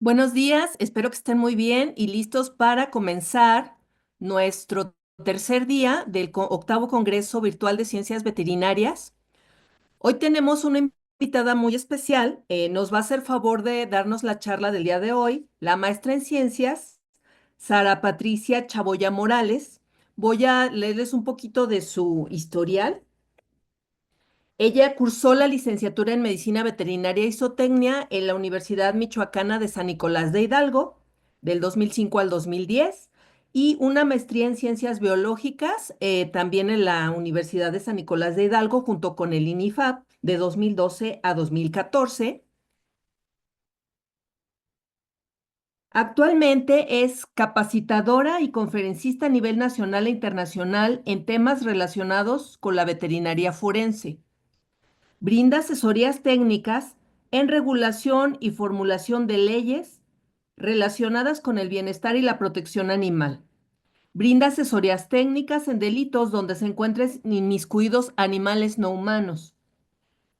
Buenos días, espero que estén muy bien y listos para comenzar nuestro tercer día del octavo Congreso Virtual de Ciencias Veterinarias. Hoy tenemos una invitada muy especial. Nos va a hacer favor de darnos la charla del día de hoy, la maestra en ciencias, Sara Patricia Chaboya Morales. Voy a leerles un poquito de su historial. Ella cursó la licenciatura en Medicina Veterinaria y Zootecnia en la Universidad Michoacana de San Nicolás de Hidalgo, del 2005 al 2010, y una maestría en Ciencias Biológicas, también en la Universidad de San Nicolás de Hidalgo, junto con el INIFAP, de 2012 a 2014. Actualmente es capacitadora y conferencista a nivel nacional e internacional en temas relacionados con la veterinaria forense. Brinda asesorías técnicas en regulación y formulación de leyes relacionadas con el bienestar y la protección animal. Brinda asesorías técnicas en delitos donde se encuentren inmiscuidos animales no humanos.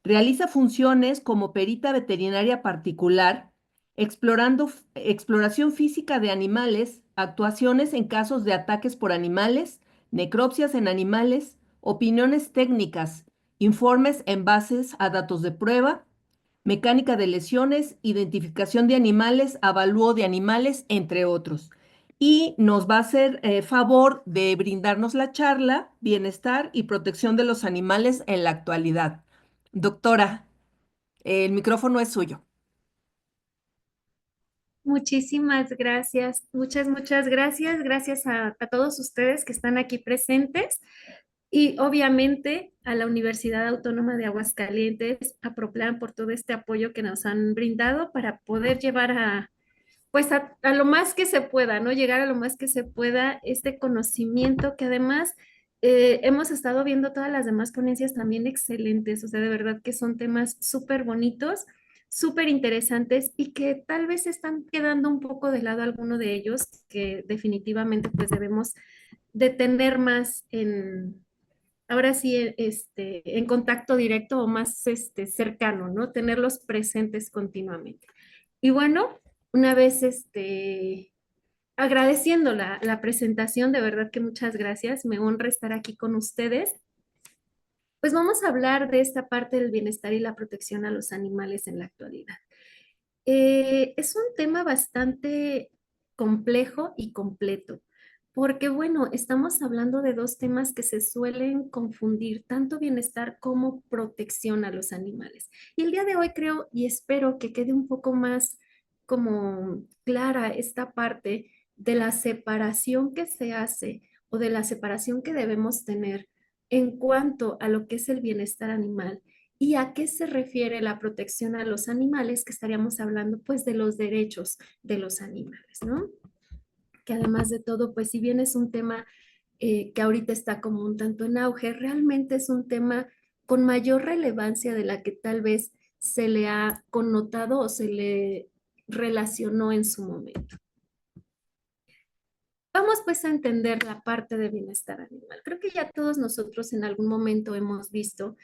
Realiza funciones como perita veterinaria particular, exploración física de animales, actuaciones en casos de ataques por animales, necropsias en animales, opiniones técnicas, informes en bases a datos de prueba, mecánica de lesiones, identificación de animales, avalúo de animales, entre otros. Y nos va a hacer favor de brindarnos la charla, bienestar y protección de los animales en la actualidad. Doctora, el micrófono es suyo. Muchísimas gracias, muchas gracias. Gracias a todos ustedes que están aquí presentes y obviamente a la Universidad Autónoma de Aguascalientes, a Proplan por todo este apoyo que nos han brindado para poder llevar a lo más que se pueda, ¿no? Llegar a lo más que se pueda este conocimiento que además hemos estado viendo todas las demás ponencias también excelentes, o sea, de verdad que son temas súper bonitos, súper interesantes y que tal vez están quedando un poco de lado alguno de ellos, que definitivamente pues debemos de tener más ahora sí, en contacto directo o más cercano, ¿no? Tenerlos presentes continuamente. Y bueno, una vez agradeciendo la presentación, de verdad que muchas gracias, me honra estar aquí con ustedes. Pues vamos a hablar de esta parte del bienestar y la protección a los animales en la actualidad. Es un tema bastante complejo y completo, porque bueno, estamos hablando de dos temas que se suelen confundir, tanto bienestar como protección a los animales. Y el día de hoy creo y espero que quede un poco más como clara esta parte de la separación que se hace o de la separación que debemos tener en cuanto a lo que es el bienestar animal. ¿Y a qué se refiere la protección a los animales? Que estaríamos hablando pues de los derechos de los animales, ¿no? Que además de todo, pues si bien es un tema que ahorita está como un tanto en auge, realmente es un tema con mayor relevancia de la que tal vez se le ha connotado o se le relacionó en su momento. Vamos pues a entender la parte de bienestar animal. Creo que ya todos nosotros en algún momento hemos visto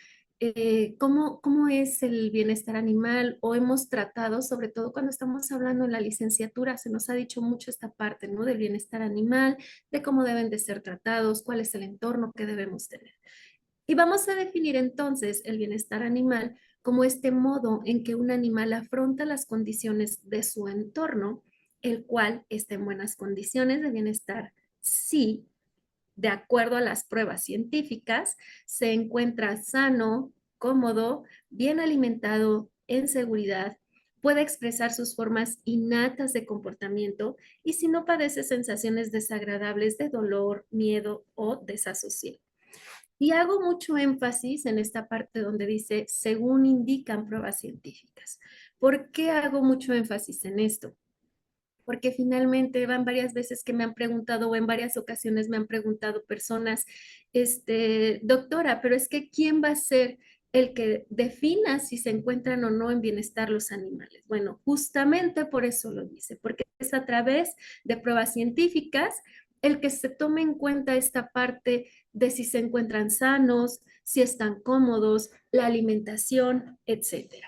cómo es el bienestar animal o hemos tratado, sobre todo cuando estamos hablando en la licenciatura, se nos ha dicho mucho esta parte, ¿no? Del bienestar animal, de cómo deben de ser tratados, cuál es el entorno que debemos tener. Y vamos a definir entonces el bienestar animal como este modo en que un animal afronta las condiciones de su entorno, el cual está en buenas condiciones de bienestar si, de acuerdo a las pruebas científicas, se encuentra sano, cómodo, bien alimentado, en seguridad, puede expresar sus formas innatas de comportamiento y si no padece sensaciones desagradables de dolor, miedo o desasosiego. Y hago mucho énfasis en esta parte donde dice, según indican pruebas científicas. ¿Por qué hago mucho énfasis en esto? Porque finalmente van varias veces que me han preguntado o en varias ocasiones me han preguntado personas, doctora, pero es que ¿quién va a ser el que defina si se encuentran o no en bienestar los animales? Bueno, justamente por eso lo dice, porque es a través de pruebas científicas el que se tome en cuenta esta parte de si se encuentran sanos, si están cómodos, la alimentación, etcétera.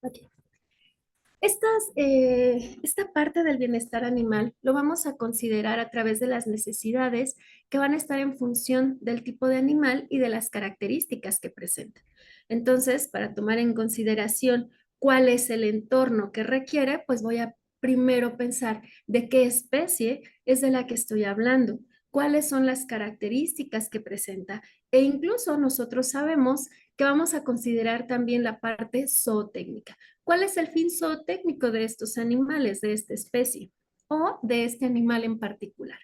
Ok. Esta parte del bienestar animal lo vamos a considerar a través de las necesidades que van a estar en función del tipo de animal y de las características que presenta. Entonces, para tomar en consideración cuál es el entorno que requiere, pues voy a primero pensar de qué especie es de la que estoy hablando, cuáles son las características que presenta e incluso nosotros sabemos que vamos a considerar también la parte zootécnica. ¿Cuál es el fin zootécnico de estos animales, de esta especie o de este animal en particular?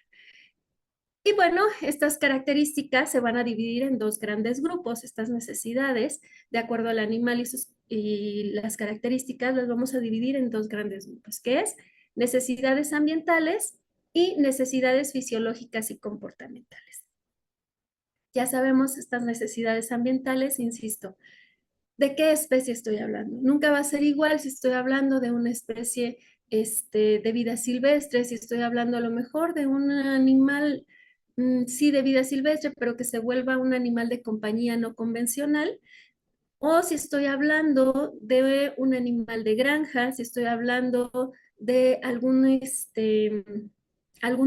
Y bueno, estas características se van a dividir en dos grandes grupos. Estas necesidades, de acuerdo al animal y las características, las vamos a dividir en dos grandes grupos, que es necesidades ambientales y necesidades fisiológicas y comportamentales. Ya sabemos estas necesidades ambientales, insisto, ¿de qué especie estoy hablando? Nunca va a ser igual si estoy hablando de una especie de vida silvestre, si estoy hablando a lo mejor de un animal, sí, de vida silvestre, pero que se vuelva un animal de compañía no convencional, o si estoy hablando de un animal de granja, si estoy hablando de algún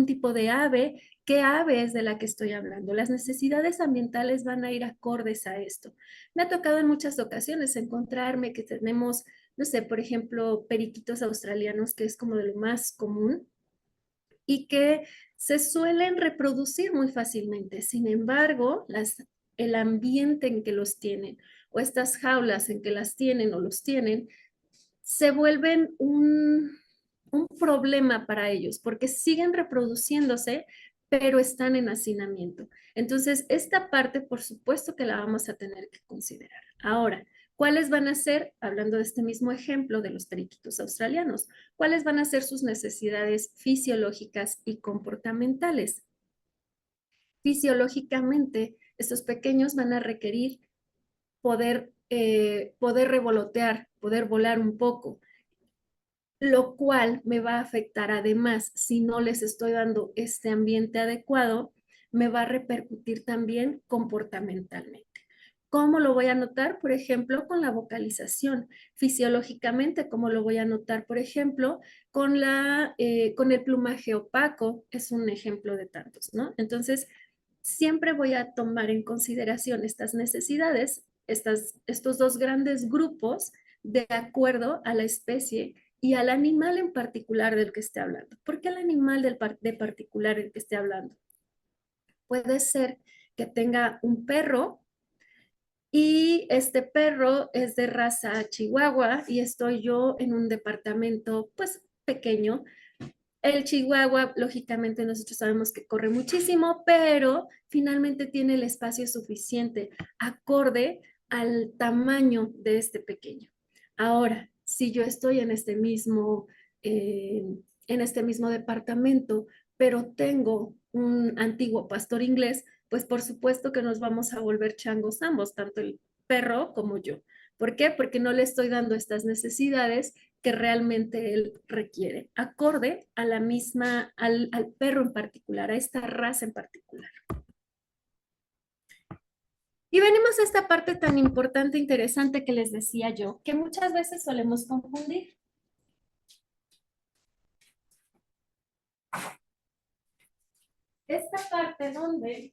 tipo de ave, ¿qué ave es de la que estoy hablando? Las necesidades ambientales van a ir acordes a esto. Me ha tocado en muchas ocasiones encontrarme que tenemos, no sé, por ejemplo, periquitos australianos, que es como de lo más común, y que se suelen reproducir muy fácilmente. Sin embargo, el ambiente en que los tienen o estas jaulas en que las tienen o los tienen se vuelven un problema para ellos porque siguen reproduciéndose, pero están en hacinamiento. Entonces, esta parte, por supuesto que la vamos a tener que considerar. Ahora, ¿cuáles van a ser, hablando de este mismo ejemplo de los periquitos australianos, cuáles van a ser sus necesidades fisiológicas y comportamentales? Fisiológicamente, estos pequeños van a requerir poder revolotear, poder volar un poco, lo cual me va a afectar además, si no les estoy dando este ambiente adecuado, me va a repercutir también comportamentalmente. ¿Cómo lo voy a notar? Por ejemplo, con la vocalización. Fisiológicamente, ¿cómo lo voy a notar? Por ejemplo, con el plumaje opaco, es un ejemplo de tantos, ¿no? Entonces, siempre voy a tomar en consideración estas necesidades, estos dos grandes grupos, de acuerdo a la especie y al animal en particular del que esté hablando. ¿Por qué el animal de particular del que esté hablando? Puede ser que tenga un perro y este perro es de raza chihuahua y estoy yo en un departamento pues pequeño. El chihuahua, lógicamente nosotros sabemos que corre muchísimo, pero finalmente tiene el espacio suficiente acorde al tamaño de este pequeño. Ahora, si yo estoy eh, en este mismo departamento, pero tengo un antiguo pastor inglés, pues por supuesto que nos vamos a volver changos ambos, tanto el perro como yo. ¿Por qué? Porque no le estoy dando estas necesidades que realmente él requiere, acorde a al perro en particular, a esta raza en particular. Y venimos a esta parte tan importante e interesante que les decía yo, que muchas veces solemos confundir. Esta parte donde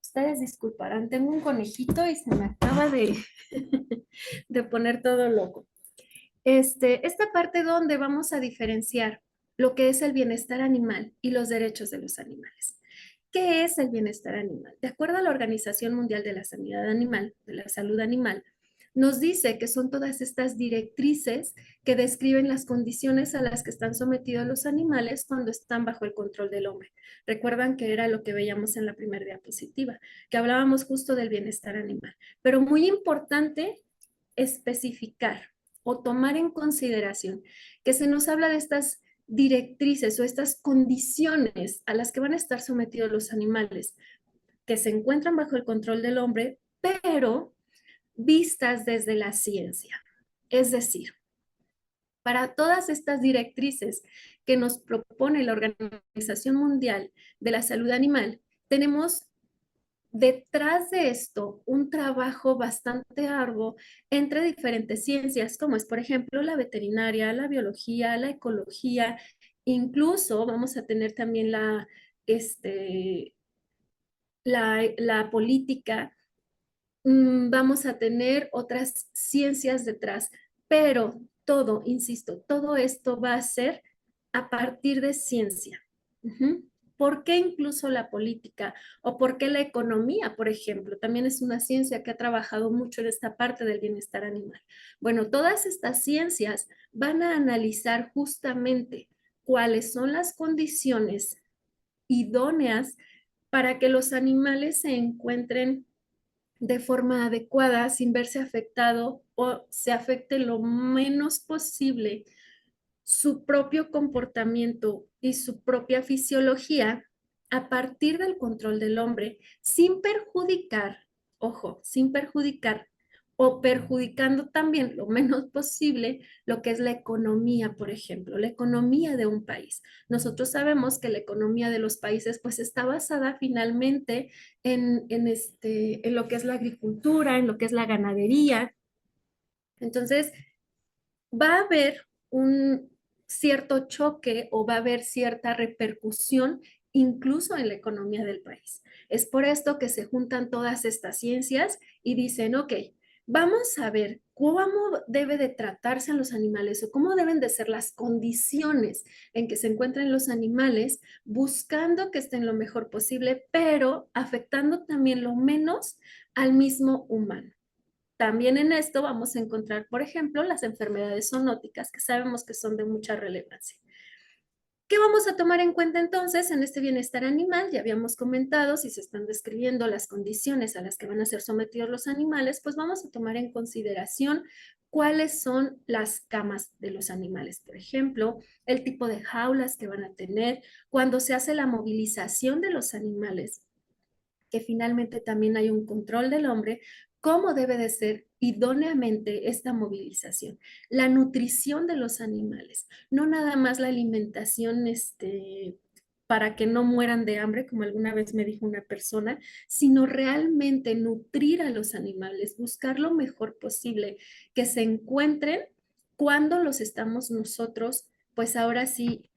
ustedes disculparán, tengo un conejito y se me acaba de poner todo loco. Esta parte donde vamos a diferenciar lo que es el bienestar animal y los derechos de los animales. ¿Qué es el bienestar animal? De acuerdo a la Organización Mundial de la Sanidad Animal, de la Salud Animal, nos dice que son todas estas directrices que describen las condiciones a las que están sometidos los animales cuando están bajo el control del hombre. Recuerdan que era lo que veíamos en la primera diapositiva, que hablábamos justo del bienestar animal. Pero muy importante especificar o tomar en consideración que se nos habla de estas directrices o estas condiciones a las que van a estar sometidos los animales que se encuentran bajo el control del hombre, pero vistas desde la ciencia. Es decir, para todas estas directrices que nos propone la Organización Mundial de la Salud Animal, tenemos detrás de esto un trabajo bastante arduo entre diferentes ciencias, como es, por ejemplo, la veterinaria, la biología, la ecología, incluso vamos a tener también este, la política, vamos a tener otras ciencias detrás, pero todo, insisto, todo esto va a ser a partir de ciencia. Ujú. ¿Por qué incluso la política o por qué la economía, por ejemplo? También es una ciencia que ha trabajado mucho en esta parte del bienestar animal. Bueno, todas estas ciencias van a analizar justamente cuáles son las condiciones idóneas para que los animales se encuentren de forma adecuada sin verse afectado o se afecte lo menos posible su propio comportamiento y su propia fisiología a partir del control del hombre, sin perjudicar, ojo, sin perjudicar o perjudicando también lo menos posible lo que es la economía, por ejemplo, la economía de un país. Nosotros sabemos que la economía de los países pues está basada finalmente en lo que es la agricultura, en lo que es la ganadería. Entonces, va a haber un cierto choque o va a haber cierta repercusión incluso en la economía del país. Es por esto que se juntan todas estas ciencias y dicen, ok, vamos a ver cómo debe de tratarse a los animales o cómo deben de ser las condiciones en que se encuentren los animales, buscando que estén lo mejor posible, pero afectando también lo menos al mismo humano. También en esto vamos a encontrar, por ejemplo, las enfermedades zoonóticas, que sabemos que son de mucha relevancia. ¿Qué vamos a tomar en cuenta entonces en este bienestar animal? Ya habíamos comentado, si se están describiendo las condiciones a las que van a ser sometidos los animales, pues vamos a tomar en consideración cuáles son las camas de los animales, por ejemplo, el tipo de jaulas que van a tener, cuando se hace la movilización de los animales, que finalmente también hay un control del hombre, cómo debe de ser idóneamente esta movilización, la nutrición de los animales, no nada más la alimentación para que no mueran de hambre, como alguna vez me dijo una persona, sino realmente nutrir a los animales, buscar lo mejor posible, que se encuentren cuando los estamos nosotros, pues ahora sí,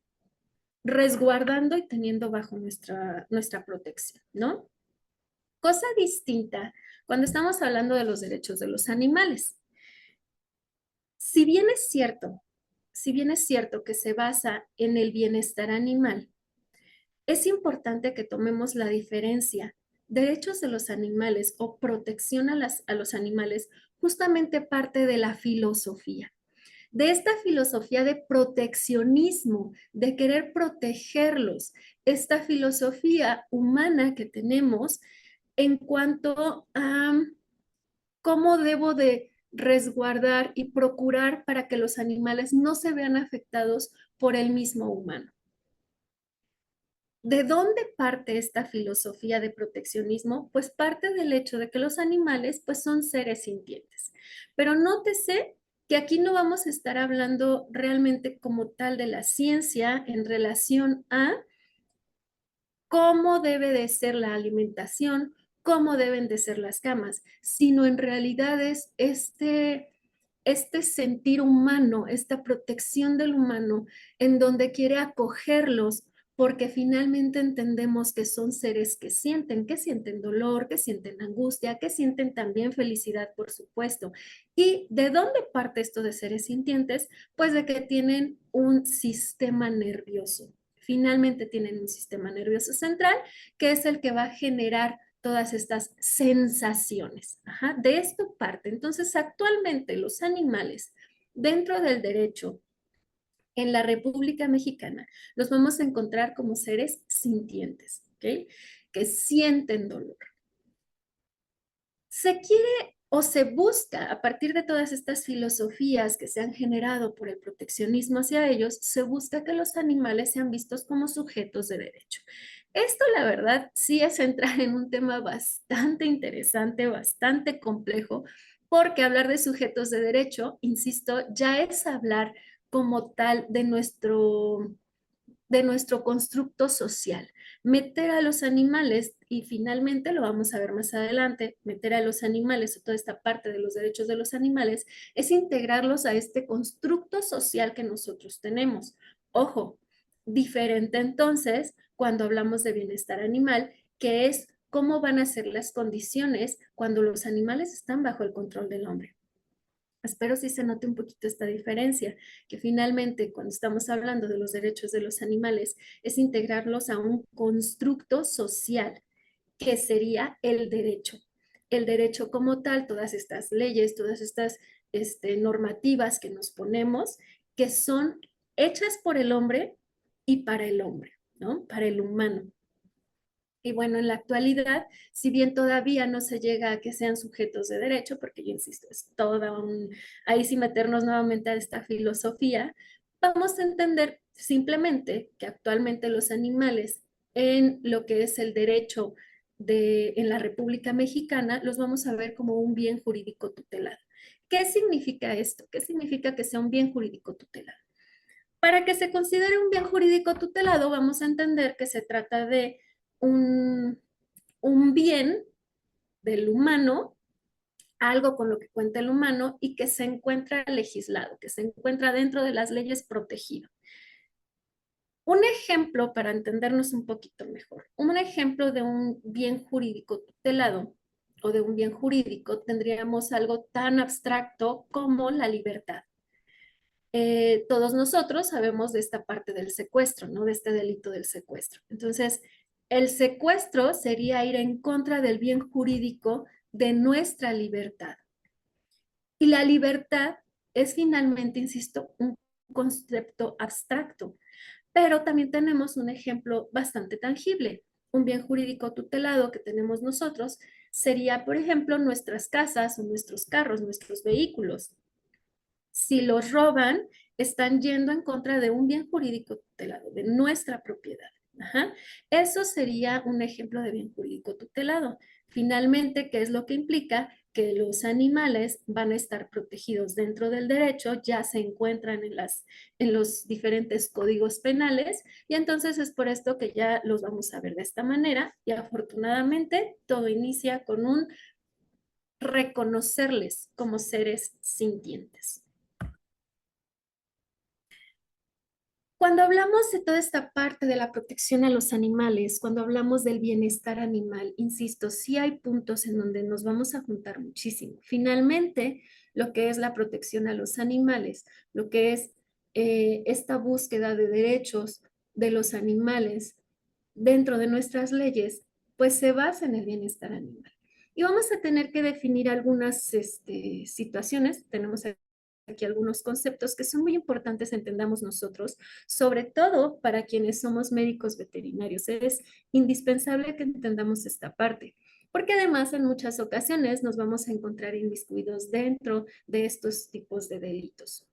resguardando y teniendo bajo nuestra protección, ¿no? Cosa distinta cuando estamos hablando de los derechos de los animales. Si bien es cierto, si bien es cierto que se basa en el bienestar animal, es importante que tomemos la diferencia. Derechos de los animales o protección a los animales justamente parte de la filosofía. De esta filosofía de proteccionismo, de querer protegerlos, esta filosofía humana que tenemos en cuanto a cómo debo de resguardar y procurar para que los animales no se vean afectados por el mismo humano. ¿De dónde parte esta filosofía de proteccionismo? Pues parte del hecho de que los animales pues son seres sintientes. Pero nótese que aquí no vamos a estar hablando realmente como tal de la ciencia en relación a cómo debe de ser la alimentación, cómo deben de ser las camas, sino en realidad es este sentir humano, esta protección del humano, en donde quiere acogerlos, porque finalmente entendemos que son seres que sienten dolor, que sienten angustia, que sienten también felicidad, por supuesto. ¿Y de dónde parte esto de seres sintientes? Pues de que tienen un sistema nervioso. Finalmente tienen un sistema nervioso central que es el que va a generar todas estas sensaciones. Ajá, de esto parte. Entonces, actualmente los animales dentro del derecho en la República Mexicana los vamos a encontrar como seres sintientes, ¿ok? Que sienten dolor. Se quiere o se busca, a partir de todas estas filosofías que se han generado por el proteccionismo hacia ellos, se busca que los animales sean vistos como sujetos de derecho. Esto, la verdad, sí es entrar en un tema bastante interesante, bastante complejo, porque hablar de sujetos de derecho, insisto, ya es hablar como tal de de nuestro constructo social. Meter a los animales, y finalmente lo vamos a ver más adelante, meter a los animales o toda esta parte de los derechos de los animales, es integrarlos a este constructo social que nosotros tenemos. Ojo, diferente entonces cuando hablamos de bienestar animal, que es cómo van a ser las condiciones cuando los animales están bajo el control del hombre. Espero si se note un poquito esta diferencia, que finalmente cuando estamos hablando de los derechos de los animales es integrarlos a un constructo social, que sería el derecho. El derecho como tal, todas estas leyes, todas estas normativas que nos ponemos, que son hechas por el hombre y para el hombre, ¿no? Para el humano. Y bueno, en la actualidad, si bien todavía no se llega a que sean sujetos de derecho, porque yo insisto, es toda un, ahí sí meternos nuevamente a esta filosofía, vamos a entender simplemente que actualmente los animales en lo que es el derecho en la República Mexicana, los vamos a ver como un bien jurídico tutelado. ¿Qué significa esto? ¿Qué significa que sea un bien jurídico tutelado? Para que se considere un bien jurídico tutelado, vamos a entender que se trata de un, un bien del humano, algo con lo que cuenta el humano y que se encuentra legislado, que se encuentra dentro de las leyes protegido. Un ejemplo para entendernos un poquito mejor, un ejemplo de un bien jurídico tutelado o de un bien jurídico tendríamos algo tan abstracto como la libertad. Todos nosotros sabemos de esta parte del secuestro, ¿no? De este delito del secuestro. Entonces, el secuestro sería ir en contra del bien jurídico de nuestra libertad. Y la libertad es finalmente, insisto, un concepto abstracto, pero también tenemos un ejemplo bastante tangible. Un bien jurídico tutelado que tenemos nosotros sería, por ejemplo, nuestras casas o nuestros carros, nuestros vehículos. Si los roban, están yendo en contra de un bien jurídico tutelado, de nuestra propiedad. Ajá. Eso sería un ejemplo de bien jurídico tutelado. Finalmente, ¿qué es lo que implica? Que los animales van a estar protegidos dentro del derecho, ya se encuentran en los diferentes códigos penales y entonces es por esto que ya los vamos a ver de esta manera y afortunadamente todo inicia con un reconocerles como seres sintientes. Cuando hablamos de toda esta parte de la protección a los animales, cuando hablamos del bienestar animal, insisto, sí hay puntos en donde nos vamos a juntar muchísimo. Finalmente, lo que es la protección a los animales, lo que es esta búsqueda de derechos de los animales dentro de nuestras leyes, pues se basa en el bienestar animal. Y vamos a tener que definir algunas situaciones, tenemos aquí algunos conceptos que son muy importantes entendamos nosotros, sobre todo para quienes somos médicos veterinarios. Es indispensable que entendamos esta parte, porque además en muchas ocasiones nos vamos a encontrar inmiscuidos dentro de estos tipos de delitos,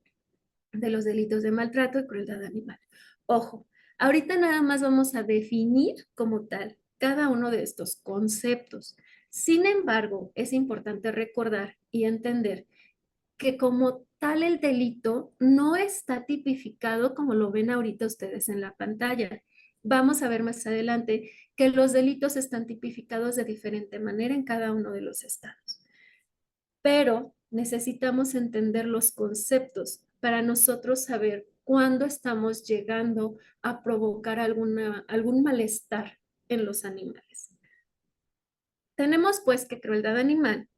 de los delitos de maltrato y crueldad animal. Ojo, ahorita nada más vamos a definir como tal cada uno de estos conceptos. Sin embargo, es importante recordar y entender que como tal el delito no está tipificado como lo ven ahorita ustedes en la pantalla. Vamos a ver más adelante que los delitos están tipificados de diferente manera en cada uno de los estados. Pero necesitamos entender los conceptos para nosotros saber cuándo estamos llegando a provocar algún malestar en los animales. Tenemos pues que crueldad animal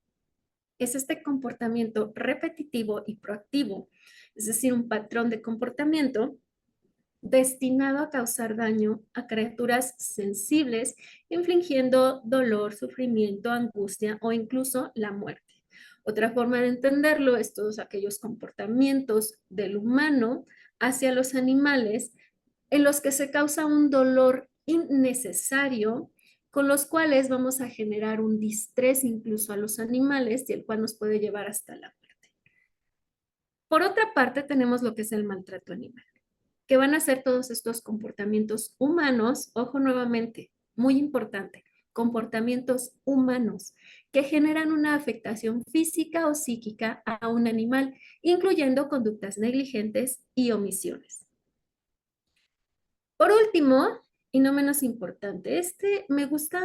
es este comportamiento repetitivo y proactivo, es decir, un patrón de comportamiento destinado a causar daño a criaturas sensibles, infligiendo dolor, sufrimiento, angustia o incluso la muerte. Otra forma de entenderlo es todos aquellos comportamientos del humano hacia los animales en los que se causa un dolor innecesario, con los cuales vamos a generar un distrés incluso a los animales y el cual nos puede llevar hasta la muerte. Por otra parte, tenemos lo que es el maltrato animal, que van a ser todos estos comportamientos humanos, ojo nuevamente, muy importante, comportamientos humanos que generan una afectación física o psíquica a un animal, incluyendo conductas negligentes y omisiones. Por último, y no menos importante, me gusta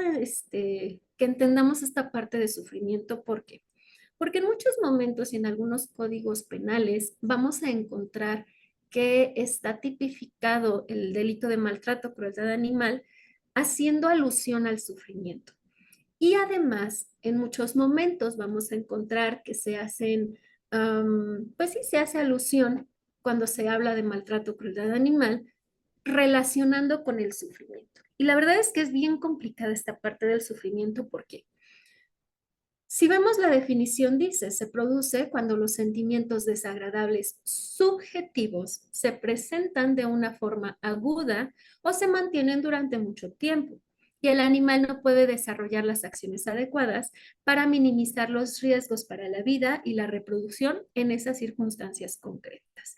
que entendamos esta parte de sufrimiento. ¿Por qué? Porque en muchos momentos y en algunos códigos penales vamos a encontrar que está tipificado el delito de maltrato, crueldad animal, haciendo alusión al sufrimiento. Y además, en muchos momentos vamos a encontrar que se hacen, pues sí, se hace alusión cuando se habla de maltrato, crueldad animal, relacionando con el sufrimiento. Y la verdad es que es bien complicada esta parte del sufrimiento porque si vemos la definición, dice, se produce cuando los sentimientos desagradables subjetivos se presentan de una forma aguda o se mantienen durante mucho tiempo y el animal no puede desarrollar las acciones adecuadas para minimizar los riesgos para la vida y la reproducción en esas circunstancias concretas.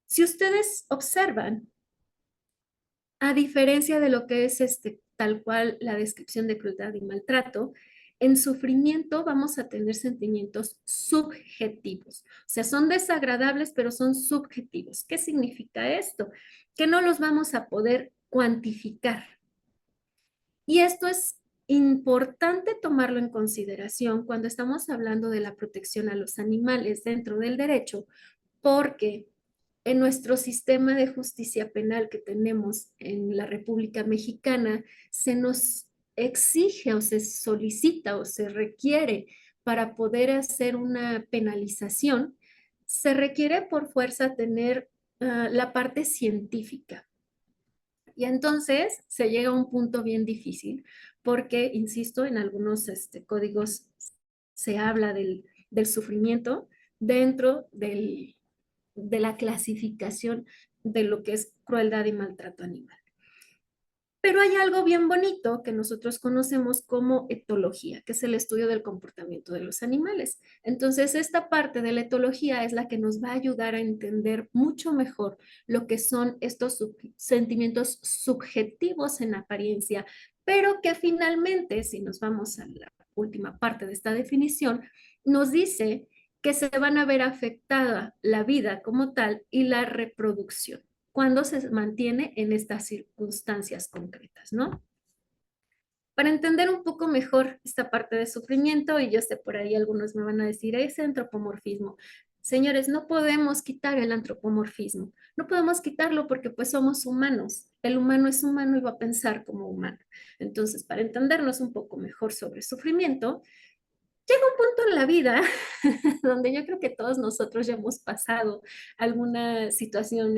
Si ustedes observan, a diferencia de lo que es tal cual la descripción de crueldad y maltrato, en sufrimiento vamos a tener sentimientos subjetivos. O sea, son desagradables, pero son subjetivos. ¿Qué significa esto? Que no los vamos a poder cuantificar. Y esto es importante tomarlo en consideración cuando estamos hablando de la protección a los animales dentro del derecho, porque en nuestro sistema de justicia penal que tenemos en la República Mexicana, se nos exige o se solicita o se requiere para poder hacer una penalización, se requiere por fuerza tener la parte científica. Y entonces se llega a un punto bien difícil porque, insisto, en algunos códigos se habla del sufrimiento dentro de la clasificación de lo que es crueldad y maltrato animal. Pero hay algo bien bonito que nosotros conocemos como etología, que es el estudio del comportamiento de los animales. Entonces, esta parte de la etología es la que nos va a ayudar a entender mucho mejor lo que son estos sentimientos subjetivos en apariencia, pero que finalmente, si nos vamos a la última parte de esta definición, nos dice que se van a ver afectada la vida como tal y la reproducción cuando se mantiene en estas circunstancias concretas, ¿no? Para entender un poco mejor esta parte de sufrimiento, y yo sé por ahí algunos me van a decir, ese antropomorfismo. Señores, no podemos quitar el antropomorfismo, no podemos quitarlo porque pues somos humanos, el humano es humano y va a pensar como humano. Entonces, para entendernos un poco mejor sobre sufrimiento, llega un punto en la vida donde yo creo que todos nosotros ya hemos pasado alguna situación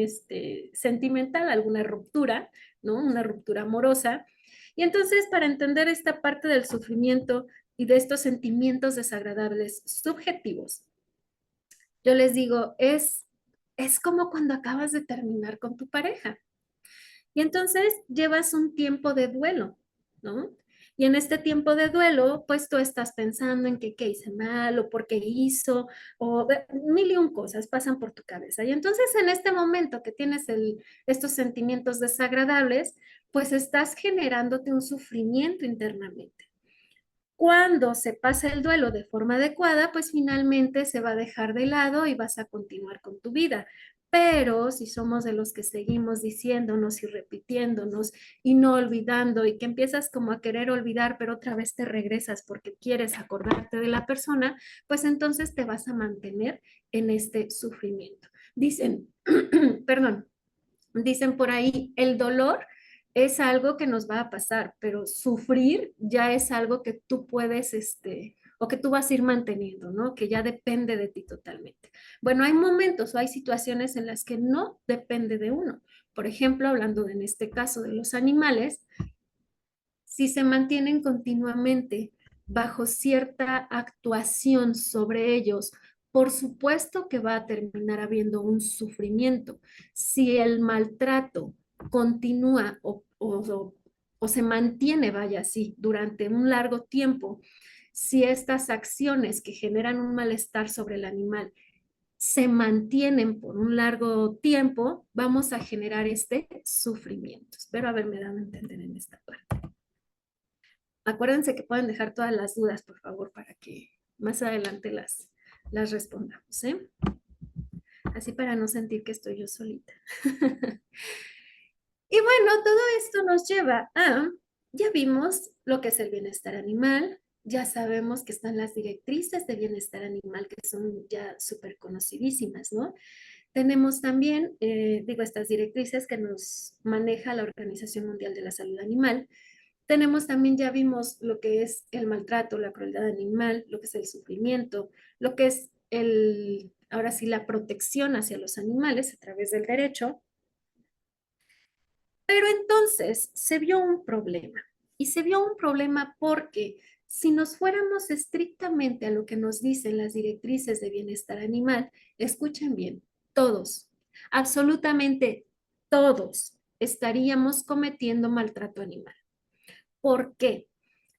sentimental, alguna ruptura, ¿no? Una ruptura amorosa. Y entonces, para entender esta parte del sufrimiento y de estos sentimientos desagradables subjetivos, yo les digo, es como cuando acabas de terminar con tu pareja. Y entonces llevas un tiempo de duelo, ¿no? Y en este tiempo de duelo, pues tú estás pensando en que qué hice mal o por qué hizo, o mil y un cosas pasan por tu cabeza. Y entonces en este momento que tienes estos sentimientos desagradables, pues estás generándote un sufrimiento internamente. Cuando se pasa el duelo de forma adecuada, pues finalmente se va a dejar de lado y vas a continuar con tu vida. Pero si somos de los que seguimos diciéndonos y repitiéndonos y no olvidando y que empiezas como a querer olvidar, pero otra vez te regresas porque quieres acordarte de la persona, pues entonces te vas a mantener en este sufrimiento. Dicen, perdón, dicen por ahí, el dolor es algo que nos va a pasar, pero sufrir ya es algo que tú puedes, o que tú vas a ir manteniendo, ¿no? Que ya depende de ti totalmente. Bueno, hay momentos o hay situaciones en las que no depende de uno. Por ejemplo, hablando en este caso de los animales, si se mantienen continuamente bajo cierta actuación sobre ellos, por supuesto que va a terminar habiendo un sufrimiento. Si el maltrato continúa o se mantiene, vaya así, durante un largo tiempo, si estas acciones que generan un malestar sobre el animal se mantienen por un largo tiempo, vamos a generar este sufrimiento. Espero haberme dado a entender en esta parte. Acuérdense que pueden dejar todas las dudas, por favor, para que más adelante las respondamos, ¿eh? Así para no sentir que estoy yo solita. Y bueno, todo esto nos lleva a, ya vimos lo que es el bienestar animal, ya sabemos que están las directrices de bienestar animal que son ya súper conocidísimas, ¿no? Tenemos también, digo, estas directrices que nos maneja la Organización Mundial de la Salud Animal. Tenemos también, ya vimos lo que es el maltrato, la crueldad animal, lo que es el sufrimiento, lo que es ahora sí, la protección hacia los animales a través del derecho. Pero entonces se vio un problema. Y se vio un problema porque si nos fuéramos estrictamente a lo que nos dicen las directrices de bienestar animal, escuchen bien, todos, absolutamente todos, estaríamos cometiendo maltrato animal. ¿Por qué?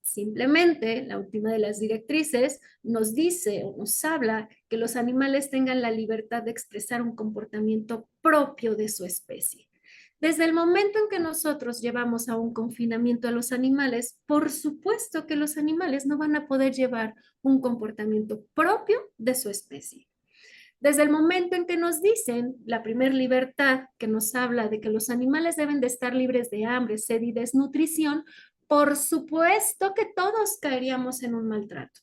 Simplemente la última de las directrices nos dice o nos habla que los animales tengan la libertad de expresar un comportamiento propio de su especie. Desde el momento en que nosotros llevamos a un confinamiento a los animales, por supuesto que los animales no van a poder llevar un comportamiento propio de su especie. Desde el momento en que nos dicen la primer libertad que nos habla de que los animales deben de estar libres de hambre, sed y desnutrición, por supuesto que todos caeríamos en un maltrato.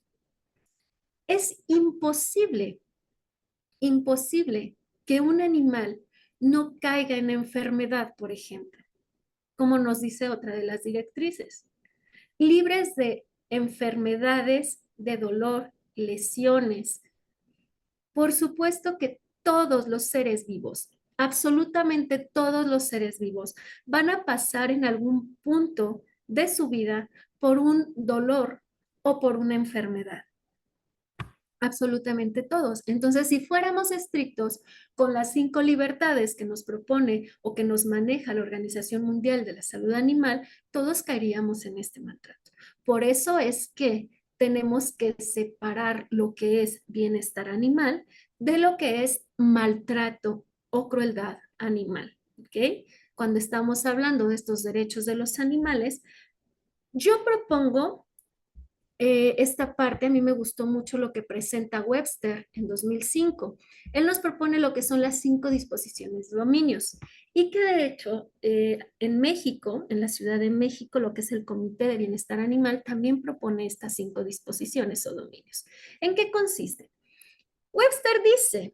Es imposible, imposible que un animal no caiga en enfermedad, por ejemplo, como nos dice otra de las directrices. Libres de enfermedades, de dolor, lesiones, por supuesto que todos los seres vivos, absolutamente todos los seres vivos, van a pasar en algún punto de su vida por un dolor o por una enfermedad. Absolutamente todos. Entonces, si fuéramos estrictos con las 5 libertades que nos propone o que nos maneja la Organización Mundial de la Salud Animal, todos caeríamos en este maltrato. Por eso es que tenemos que separar lo que es bienestar animal de lo que es maltrato o crueldad animal. ¿Ok? Cuando estamos hablando de estos derechos de los animales, yo propongo esta parte. A mí me gustó mucho lo que presenta Webster en 2005. Él nos propone lo que son las 5 disposiciones de dominios y que de hecho en México, en la Ciudad de México, lo que es el Comité de Bienestar Animal también propone estas 5 disposiciones o dominios. ¿En qué consiste? Webster dice,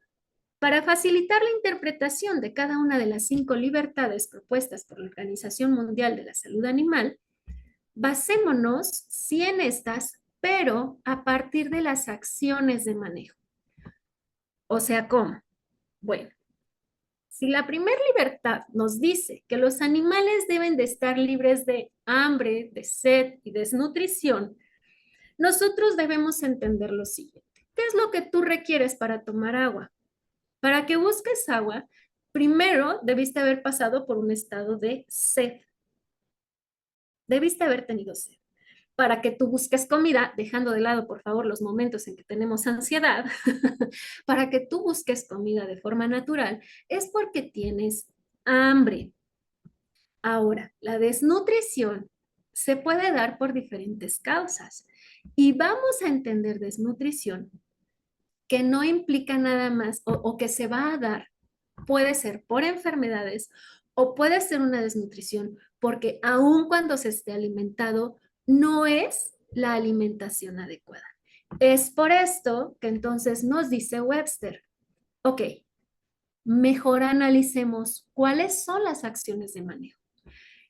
para facilitar la interpretación de cada una de las 5 libertades propuestas por la Organización Mundial de la Salud Animal, basémonos sí en estas, pero a partir de las acciones de manejo. O sea, ¿cómo? Bueno, si la primera libertad nos dice que los animales deben de estar libres de hambre, de sed y desnutrición, nosotros debemos entender lo siguiente. ¿Qué es lo que tú requieres para tomar agua? Para que busques agua, primero debiste haber pasado por un estado de sed. Debiste haber tenido sed. Para que tú busques comida, dejando de lado, por favor, los momentos en que tenemos ansiedad, para que tú busques comida de forma natural, es porque tienes hambre. Ahora, la desnutrición se puede dar por diferentes causas y vamos a entender desnutrición que no implica nada más o que se va a dar, puede ser por enfermedades o puede ser una desnutrición porque aun cuando se esté alimentado, no es la alimentación adecuada. Es por esto que entonces nos dice Webster, ok, mejor analicemos cuáles son las acciones de manejo.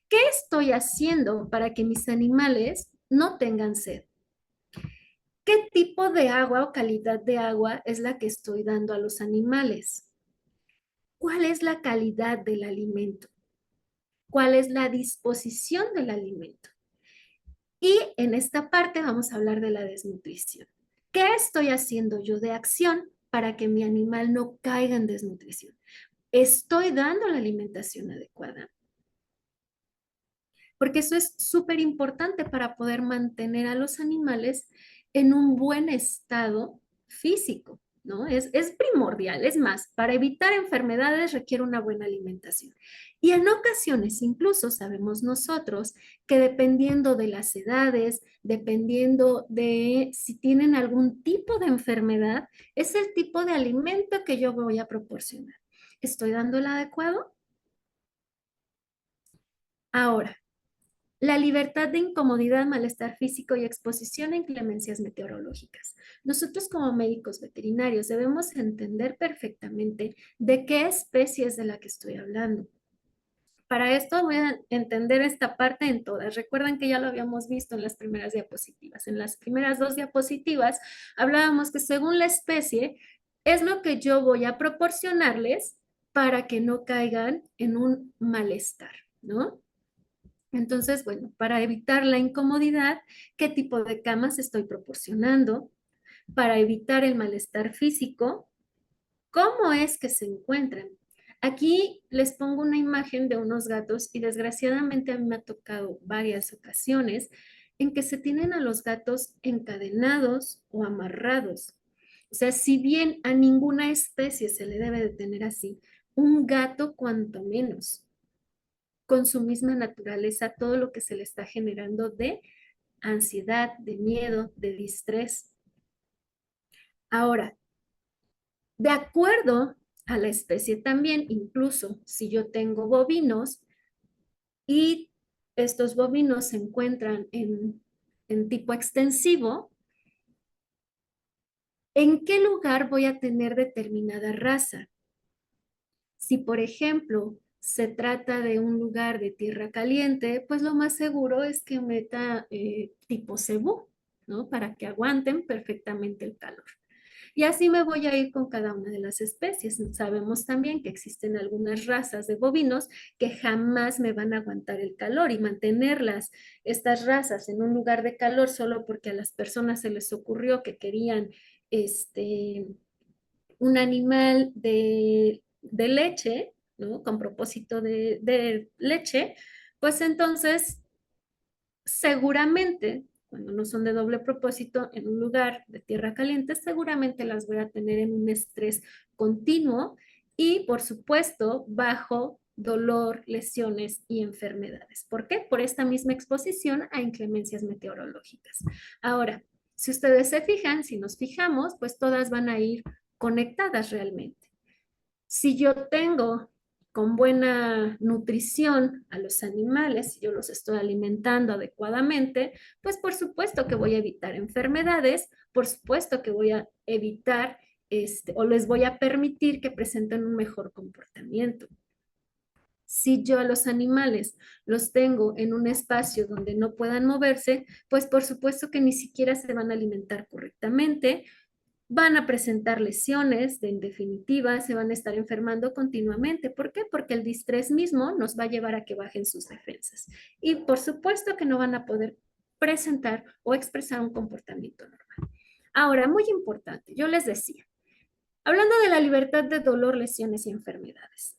¿Qué estoy haciendo para que mis animales no tengan sed? ¿Qué tipo de agua o calidad de agua es la que estoy dando a los animales? ¿Cuál es la calidad del alimento? ¿Cuál es la disposición del alimento? Y en esta parte vamos a hablar de la desnutrición. ¿Qué estoy haciendo yo de acción para que mi animal no caiga en desnutrición? ¿Estoy dando la alimentación adecuada? Porque eso es súper importante para poder mantener a los animales en un buen estado físico, ¿no? Es primordial, es más, para evitar enfermedades requiere una buena alimentación. Y en ocasiones, incluso sabemos nosotros que dependiendo de las edades, dependiendo de si tienen algún tipo de enfermedad, es el tipo de alimento que yo voy a proporcionar. ¿Estoy dando el adecuado? Ahora, la libertad de incomodidad, malestar físico y exposición a inclemencias meteorológicas. Nosotros como médicos veterinarios debemos entender perfectamente de qué especie es de la que estoy hablando. Para esto voy a entender esta parte en todas. Recuerdan que ya lo habíamos visto en las primeras diapositivas. En las primeras dos diapositivas hablábamos que según la especie es lo que yo voy a proporcionarles para que no caigan en un malestar, ¿no? Entonces, bueno, para evitar la incomodidad, ¿qué tipo de camas estoy proporcionando? Para evitar el malestar físico, ¿cómo es que se encuentran? Aquí les pongo una imagen de unos gatos y desgraciadamente a mí me ha tocado varias ocasiones en que se tienen a los gatos encadenados o amarrados. O sea, si bien a ninguna especie se le debe de tener así, un gato cuanto menos, con su misma naturaleza, todo lo que se le está generando de ansiedad, de miedo, de distrés. Ahora, de acuerdo a la especie también, incluso si yo tengo bovinos y estos bovinos se encuentran en tipo extensivo, ¿en qué lugar voy a tener determinada raza? Si, por ejemplo, se trata de un lugar de tierra caliente, pues lo más seguro es que meta tipo cebú, ¿no? Para que aguanten perfectamente el calor. Y así me voy a ir con cada una de las especies. Sabemos también que existen algunas razas de bovinos que jamás me van a aguantar el calor y mantenerlas, estas razas, en un lugar de calor solo porque a las personas se les ocurrió que querían este, un animal de leche, ¿no? Con propósito de leche, pues entonces seguramente, cuando no son de doble propósito, en un lugar de tierra caliente, seguramente las voy a tener en un estrés continuo y, por supuesto, bajo dolor, lesiones y enfermedades. ¿Por qué? Por esta misma exposición a inclemencias meteorológicas. Ahora, si ustedes se fijan, si nos fijamos, pues todas van a ir conectadas realmente. Si yo tengo con buena nutrición a los animales, si yo los estoy alimentando adecuadamente, pues por supuesto que voy a evitar enfermedades, por supuesto que voy a evitar o les voy a permitir que presenten un mejor comportamiento. Si yo a los animales los tengo en un espacio donde no puedan moverse, pues por supuesto que ni siquiera se van a alimentar correctamente, van a presentar lesiones, en definitiva, se van a estar enfermando continuamente. ¿Por qué? Porque el distrés mismo nos va a llevar a que bajen sus defensas. Y por supuesto que no van a poder presentar o expresar un comportamiento normal. Ahora, muy importante, yo les decía, hablando de la libertad de dolor, lesiones y enfermedades,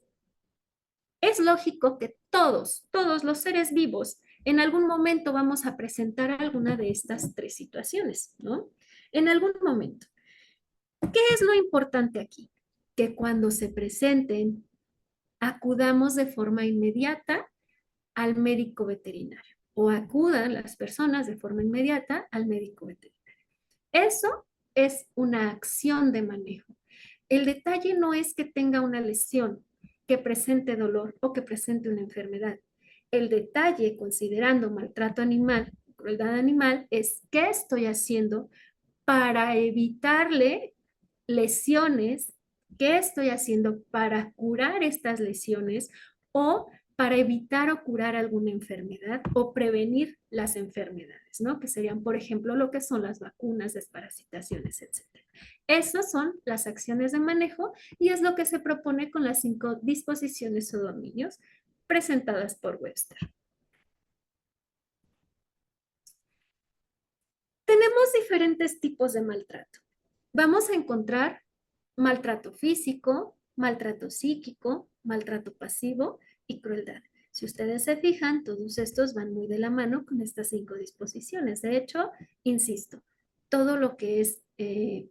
es lógico que todos los seres vivos, en algún momento vamos a presentar alguna de estas tres situaciones, ¿no? En algún momento. ¿Qué es lo importante aquí? Que cuando se presenten, acudamos de forma inmediata al médico veterinario o acudan las personas de forma inmediata al médico veterinario. Eso es una acción de manejo. El detalle no es que tenga una lesión, que presente dolor o que presente una enfermedad. El detalle, considerando maltrato animal, crueldad animal, es qué estoy haciendo para evitarle lesiones, qué estoy haciendo para curar estas lesiones o para evitar o curar alguna enfermedad o prevenir las enfermedades, ¿no? Que serían, por ejemplo, lo que son las vacunas, desparasitaciones, etcétera. Esas son las acciones de manejo y es lo que se propone con las 5 disposiciones o dominios presentadas por Webster. Tenemos diferentes tipos de maltrato. Vamos a encontrar maltrato físico, maltrato psíquico, maltrato pasivo y crueldad. Si ustedes se fijan, todos estos van muy de la mano con estas 5 disposiciones. De hecho, insisto, todo lo que es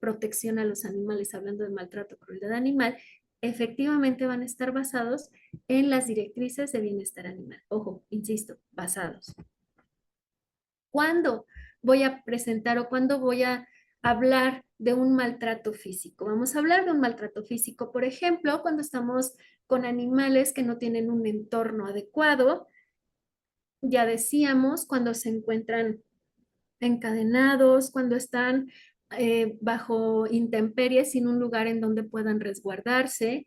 protección a los animales, hablando de maltrato, crueldad animal, efectivamente van a estar basados en las directrices de bienestar animal. Ojo, insisto, basados. ¿Cuándo voy a presentar o cuándo voy a hablar de un maltrato físico? Vamos a hablar de un maltrato físico, por ejemplo, cuando estamos con animales que no tienen un entorno adecuado, Ya decíamos, cuando se encuentran encadenados, cuando están bajo intemperies sin un lugar en donde puedan resguardarse,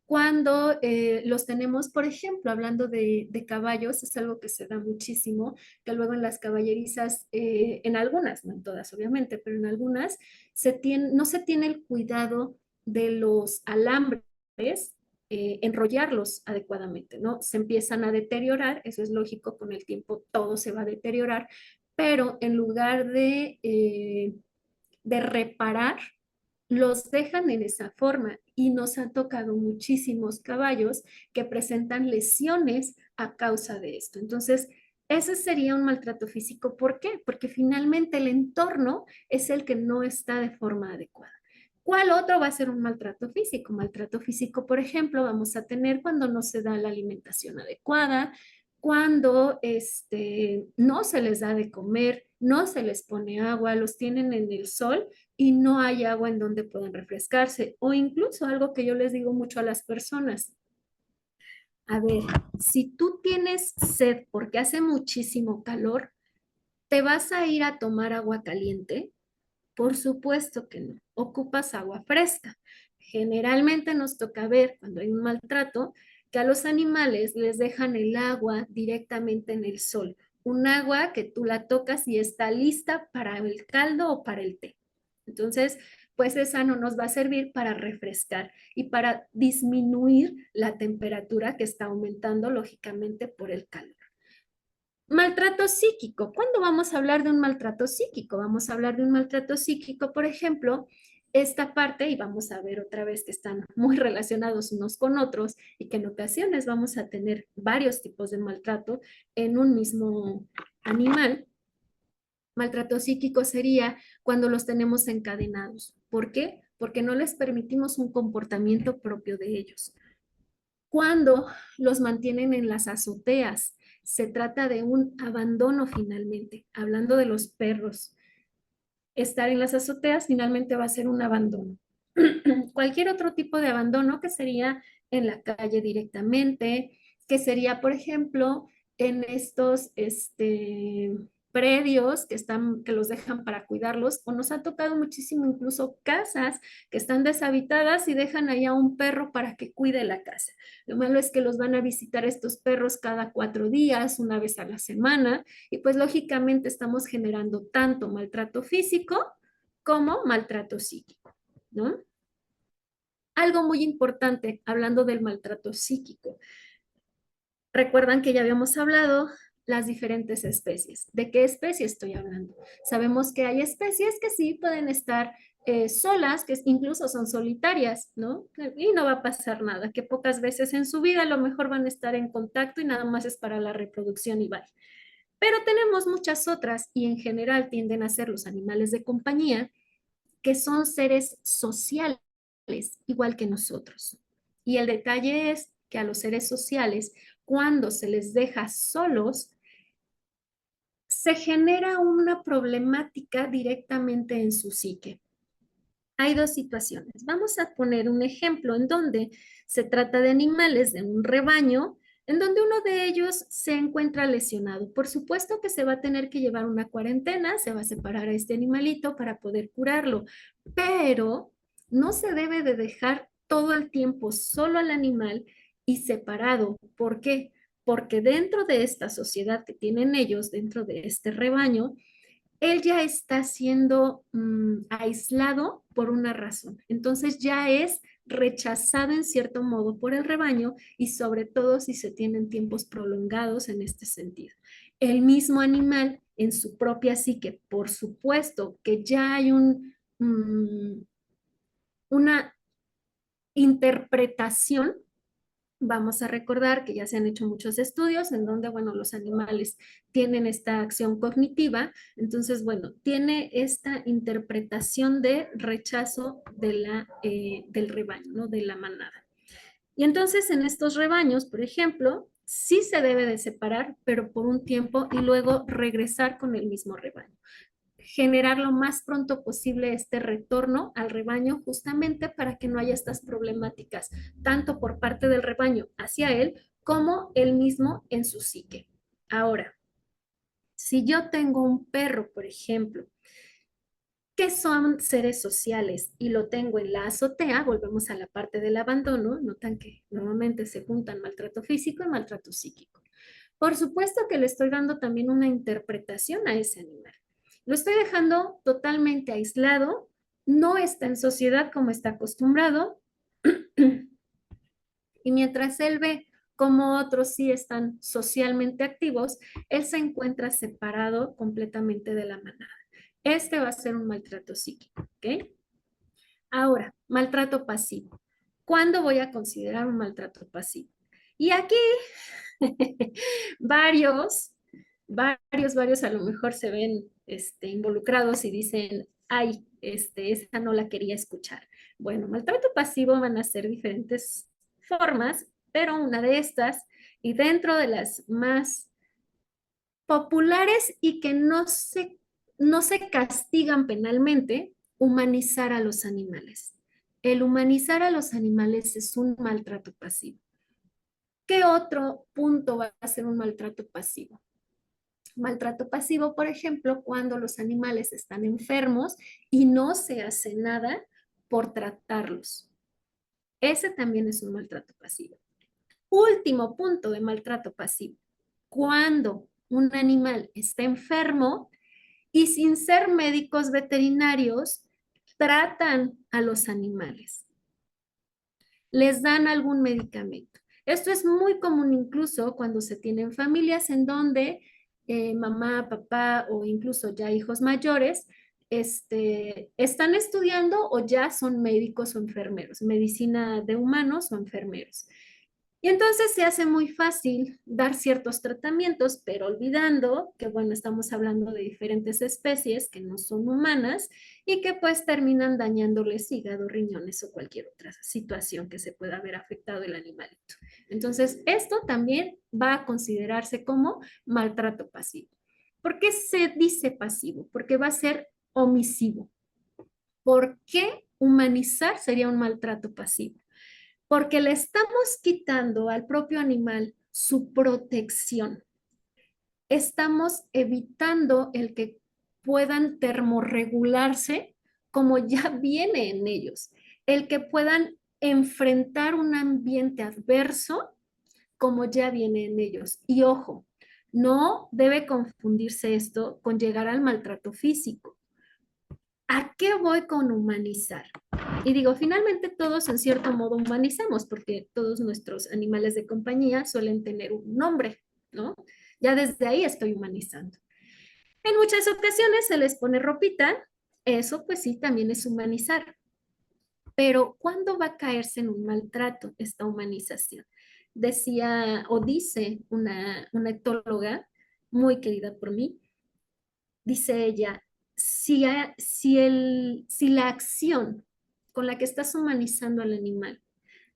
cuando los tenemos, por ejemplo, hablando de caballos, es algo que se da muchísimo, que luego en las caballerizas, en algunas, no en todas obviamente, pero en algunas, no se tiene el cuidado de los alambres, enrollarlos adecuadamente, ¿no? Se empiezan a deteriorar, eso es lógico, con el tiempo todo se va a deteriorar, pero en lugar de reparar, los dejan en esa forma y nos han tocado muchísimos caballos que presentan lesiones a causa de esto. Entonces, ese sería un maltrato físico. ¿Por qué? Porque finalmente el entorno es el que no está de forma adecuada. ¿Cuál otro va a ser un maltrato físico? Maltrato físico, por ejemplo, vamos a tener cuando no se da la alimentación adecuada, cuando no se les da de comer, no se les pone agua, los tienen en el sol y no hay agua en donde puedan refrescarse. O incluso algo que yo les digo mucho a las personas. A ver, si tú tienes sed porque hace muchísimo calor, ¿te vas a ir a tomar agua caliente? Por supuesto que no. Ocupas agua fresca. Generalmente nos toca ver cuando hay un maltrato que a los animales les dejan el agua directamente en el sol. Un agua que tú la tocas y está lista para el caldo o para el té. Entonces, pues esa no nos va a servir para refrescar y para disminuir la temperatura que está aumentando lógicamente por el calor. Maltrato psíquico. ¿Cuándo vamos a hablar de un maltrato psíquico? Vamos a hablar de un maltrato psíquico, por ejemplo, esta parte, y vamos a ver otra vez que están muy relacionados unos con otros y que en ocasiones vamos a tener varios tipos de maltrato en un mismo animal. Maltrato psíquico sería cuando los tenemos encadenados. ¿Por qué? Porque no les permitimos un comportamiento propio de ellos. Cuando los mantienen en las azoteas, se trata de un abandono finalmente. Hablando de los perros, estar en las azoteas finalmente va a ser un abandono. Cualquier otro tipo de abandono que sería en la calle directamente, que sería, por ejemplo, en estos predios que los dejan para cuidarlos, o nos ha tocado muchísimo incluso casas que están deshabitadas y dejan ahí a un perro para que cuide la casa. Lo malo es que los van a visitar estos perros cada 4 días, una vez a la semana, y pues lógicamente estamos generando tanto maltrato físico como maltrato psíquico, ¿no? Algo muy importante, hablando del maltrato psíquico. Recuerdan que ya habíamos hablado las diferentes especies. ¿De qué especie estoy hablando? Sabemos que hay especies que sí pueden estar solas, que incluso son solitarias, ¿no? Y no va a pasar nada, que pocas veces en su vida a lo mejor van a estar en contacto y nada más es para la reproducción y vale. Pero tenemos muchas otras y en general tienden a ser los animales de compañía, que son seres sociales, igual que nosotros. Y el detalle es que a los seres sociales, cuando se les deja solos, se genera una problemática directamente en su psique. Hay dos situaciones. Vamos a poner un ejemplo en donde se trata de animales de un rebaño, en donde uno de ellos se encuentra lesionado. Por supuesto que se va a tener que llevar una cuarentena, se va a separar a este animalito para poder curarlo, pero no se debe de dejar todo el tiempo solo al animal y separado. ¿Por qué? Porque dentro de esta sociedad que tienen ellos, dentro de este rebaño, él ya está siendo aislado por una razón. Entonces ya es rechazado en cierto modo por el rebaño y sobre todo si se tienen tiempos prolongados en este sentido. El mismo animal en su propia psique, por supuesto que ya hay una interpretación. Vamos a recordar que ya se han hecho muchos estudios en donde, bueno, los animales tienen esta acción cognitiva, entonces, bueno, tiene esta interpretación de rechazo del rebaño, ¿no? De la manada. Y entonces en estos rebaños, por ejemplo, sí se debe de separar, pero por un tiempo y luego regresar con el mismo rebaño, generar lo más pronto posible este retorno al rebaño justamente para que no haya estas problemáticas, tanto por parte del rebaño hacia él como él mismo en su psique. Ahora, si yo tengo un perro, por ejemplo, que son seres sociales y lo tengo en la azotea, volvemos a la parte del abandono, notan que normalmente se juntan maltrato físico y maltrato psíquico. Por supuesto que le estoy dando también una interpretación a ese animal. Lo estoy dejando totalmente aislado, no está en sociedad como está acostumbrado, y mientras él ve como otros sí están socialmente activos, él se encuentra separado completamente de la manada. Este va a ser un maltrato psíquico, ¿ok? Ahora, maltrato pasivo. ¿Cuándo voy a considerar un maltrato pasivo? Y aquí varios, varios a lo mejor se ven involucrados y dicen, ay, esa no la quería escuchar. Bueno, maltrato pasivo van a ser diferentes formas, pero una de estas, y dentro de las más populares y que no se castigan penalmente, humanizar a los animales. El humanizar a los animales es un maltrato pasivo. ¿Qué otro punto va a ser un maltrato pasivo? Maltrato pasivo, por ejemplo, cuando los animales están enfermos y no se hace nada por tratarlos. Ese también es un maltrato pasivo. Último punto de maltrato pasivo. Cuando un animal está enfermo y sin ser médicos veterinarios, tratan a los animales, les dan algún medicamento. Esto es muy común incluso cuando se tienen familias en donde mamá, papá o incluso ya hijos mayores están estudiando o ya son médicos o enfermeros, medicina de humanos o enfermeros. Y entonces se hace muy fácil dar ciertos tratamientos, pero olvidando que, bueno, estamos hablando de diferentes especies que no son humanas y que pues terminan dañándoles hígado, riñones o cualquier otra situación que se pueda haber afectado el animalito. Entonces, esto también va a considerarse como maltrato pasivo. ¿Por qué se dice pasivo? Porque va a ser omisivo. ¿Por qué humanizar sería un maltrato pasivo? Porque le estamos quitando al propio animal su protección. Estamos evitando el que puedan termorregularse como ya viene en ellos, el que puedan enfrentar un ambiente adverso como ya viene en ellos. Y ojo, no debe confundirse esto con llegar al maltrato físico. ¿A qué voy con humanizar? Y digo, finalmente todos en cierto modo humanizamos, porque todos nuestros animales de compañía suelen tener un nombre, ¿no? Ya desde ahí estoy humanizando. En muchas ocasiones se les pone ropita, eso pues sí, también es humanizar. Pero ¿cuándo va a caerse en un maltrato esta humanización? Decía o dice una etóloga muy querida por mí, dice ella, si la acción con la que estás humanizando al animal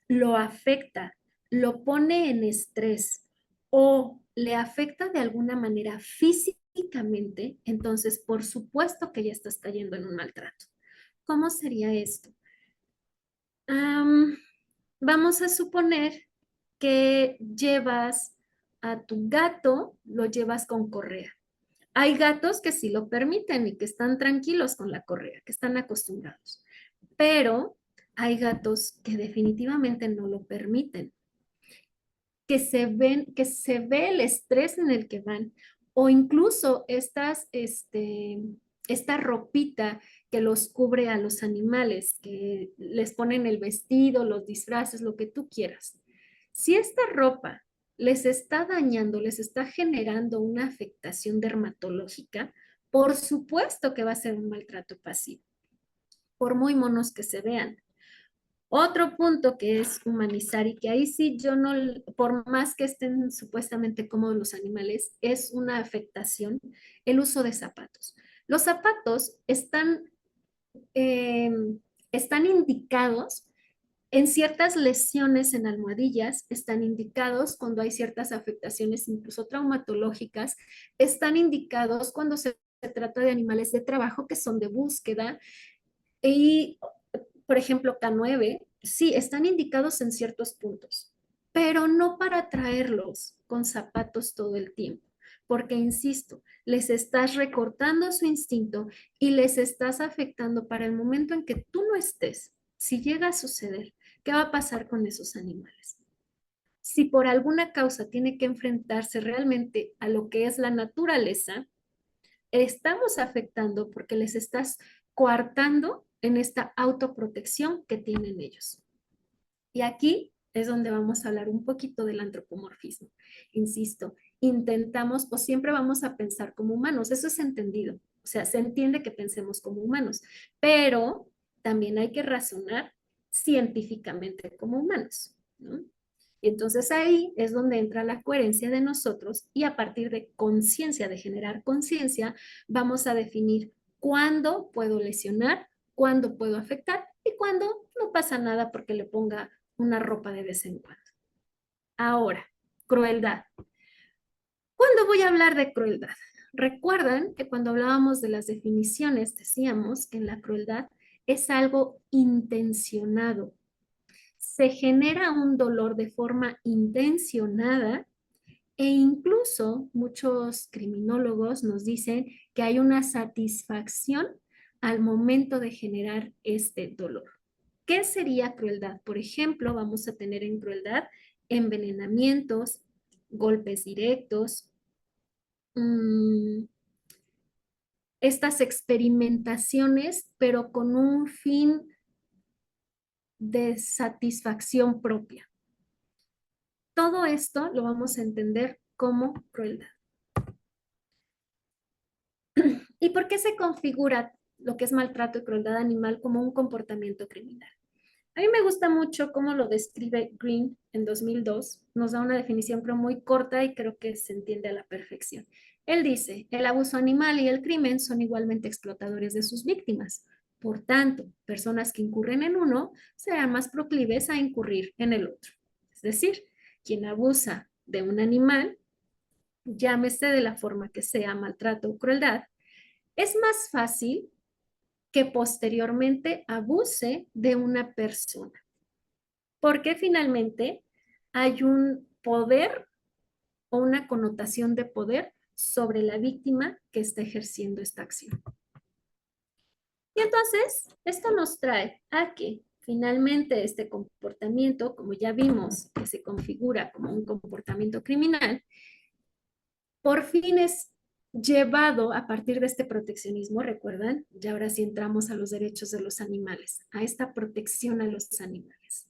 lo afecta, lo pone en estrés o le afecta de alguna manera físicamente, entonces por supuesto que ya estás cayendo en un maltrato. ¿Cómo sería esto? Am, Vamos a suponer que llevas a tu gato, lo llevas con correa. Hay gatos que sí lo permiten y que están tranquilos con la correa, que están acostumbrados, pero hay gatos que definitivamente no lo permiten, que se ve el estrés en el que van, o incluso esta ropita que los cubre a los animales, que les ponen el vestido, los disfraces, lo que tú quieras. Si esta ropa les está dañando, les está generando una afectación dermatológica, por supuesto que va a ser un maltrato pasivo, por muy monos que se vean. Otro punto que es humanizar y que ahí sí yo no, por más que estén supuestamente cómodos los animales, es una afectación el uso de zapatos. Los zapatos eh, están indicados en ciertas lesiones en almohadillas, están indicados cuando hay ciertas afectaciones incluso traumatológicas, están indicados cuando se trata de animales de trabajo que son de búsqueda y, por ejemplo, K9, sí, están indicados en ciertos puntos, pero no para traerlos con zapatos todo el tiempo. porque, insisto, les estás recortando su instinto y les estás afectando para el momento en que tú no estés. Si llega a suceder, ¿qué va a pasar con esos animales? Si por alguna causa tiene que enfrentarse realmente a lo que es la naturaleza, estamos afectando porque les estás coartando en esta autoprotección que tienen ellos. Y aquí es donde vamos a hablar un poquito del antropomorfismo. Insisto, intentamos o siempre vamos a pensar como humanos, eso es entendido, o sea, se entiende que pensemos como humanos, pero también hay que razonar científicamente como humanos, ¿no? Y entonces ahí es donde entra la coherencia de nosotros y a partir de conciencia, de generar conciencia, vamos a definir cuándo puedo lesionar, cuándo puedo afectar y cuándo no pasa nada porque le ponga una ropa de vez en cuando. Ahora, crueldad. ¿Cuándo voy a hablar de crueldad? Recuerdan que cuando hablábamos de las definiciones decíamos que en la crueldad es algo intencionado. Se genera un dolor de forma intencionada e incluso muchos criminólogos nos dicen que hay una satisfacción al momento de generar este dolor. ¿Qué sería crueldad? Por ejemplo, vamos a tener en crueldad envenenamientos, golpes directos, mmm, estas experimentaciones, pero con un fin de satisfacción propia. Todo esto lo vamos a entender como crueldad. ¿Y por qué se configura lo que es maltrato y crueldad animal como un comportamiento criminal? A mí me gusta mucho cómo lo describe Green en 2002. Nos da una definición creo muy corta y creo que se entiende a la perfección. Él dice, el abuso animal y el crimen son igualmente explotadores de sus víctimas. Por tanto, personas que incurren en uno serán más proclives a incurrir en el otro. Es decir, quien abusa de un animal, llámese de la forma que sea, maltrato o crueldad, es más fácil que posteriormente abuse de una persona, porque finalmente hay un poder o una connotación de poder sobre la víctima que está ejerciendo esta acción. Y entonces, esto nos trae a que finalmente este comportamiento, como ya vimos, que se configura como un comportamiento criminal, por fin es llevado a partir de este proteccionismo, recuerdan, ya ahora sí entramos a los derechos de los animales, a esta protección a los animales.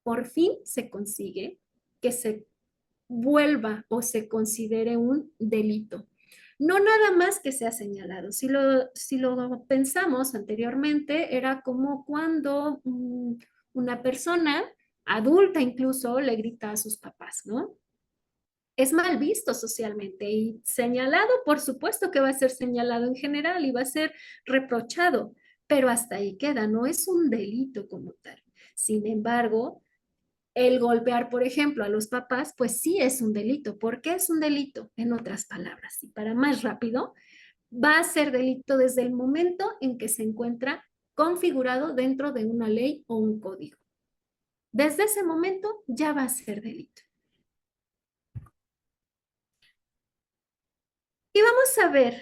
Por fin se consigue que se vuelva o se considere un delito. No nada más que sea señalado. Si lo pensamos anteriormente, era como cuando una persona adulta incluso le grita a sus papás, ¿no? Es mal visto socialmente y señalado, por supuesto que va a ser señalado en general y va a ser reprochado, pero hasta ahí queda, no es un delito como tal. Sin embargo, el golpear, por ejemplo, a los papás, pues sí es un delito. ¿Por qué es un delito? En otras palabras, y para más rápido, va a ser delito desde el momento en que se encuentra configurado dentro de una ley o un código. Desde ese momento ya va a ser delito. Y vamos a ver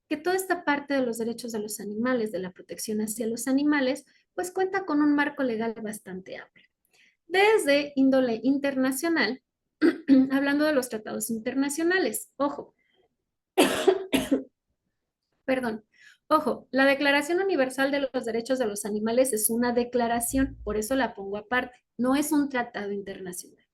que toda esta parte de los derechos de los animales, de la protección hacia los animales, pues cuenta con un marco legal bastante amplio. Desde índole internacional, hablando de los tratados internacionales, ojo, perdón, ojo, la Declaración Universal de los Derechos de los Animales es una declaración, por eso la pongo aparte, no es un tratado internacional.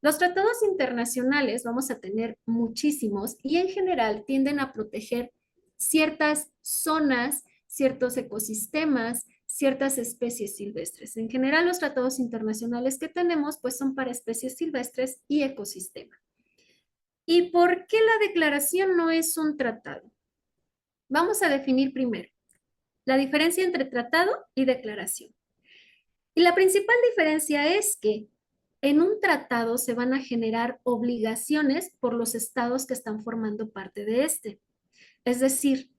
Los tratados internacionales vamos a tener muchísimos y en general tienden a proteger ciertas zonas, ciertos ecosistemas, ciertas especies silvestres. En general, los tratados internacionales que tenemos pues son para especies silvestres y ecosistema. ¿Y por qué la declaración no es un tratado? Vamos a definir primero la diferencia entre tratado y declaración. Y la principal diferencia es que en un tratado se van a generar obligaciones por los estados que están formando parte de este. Es decir,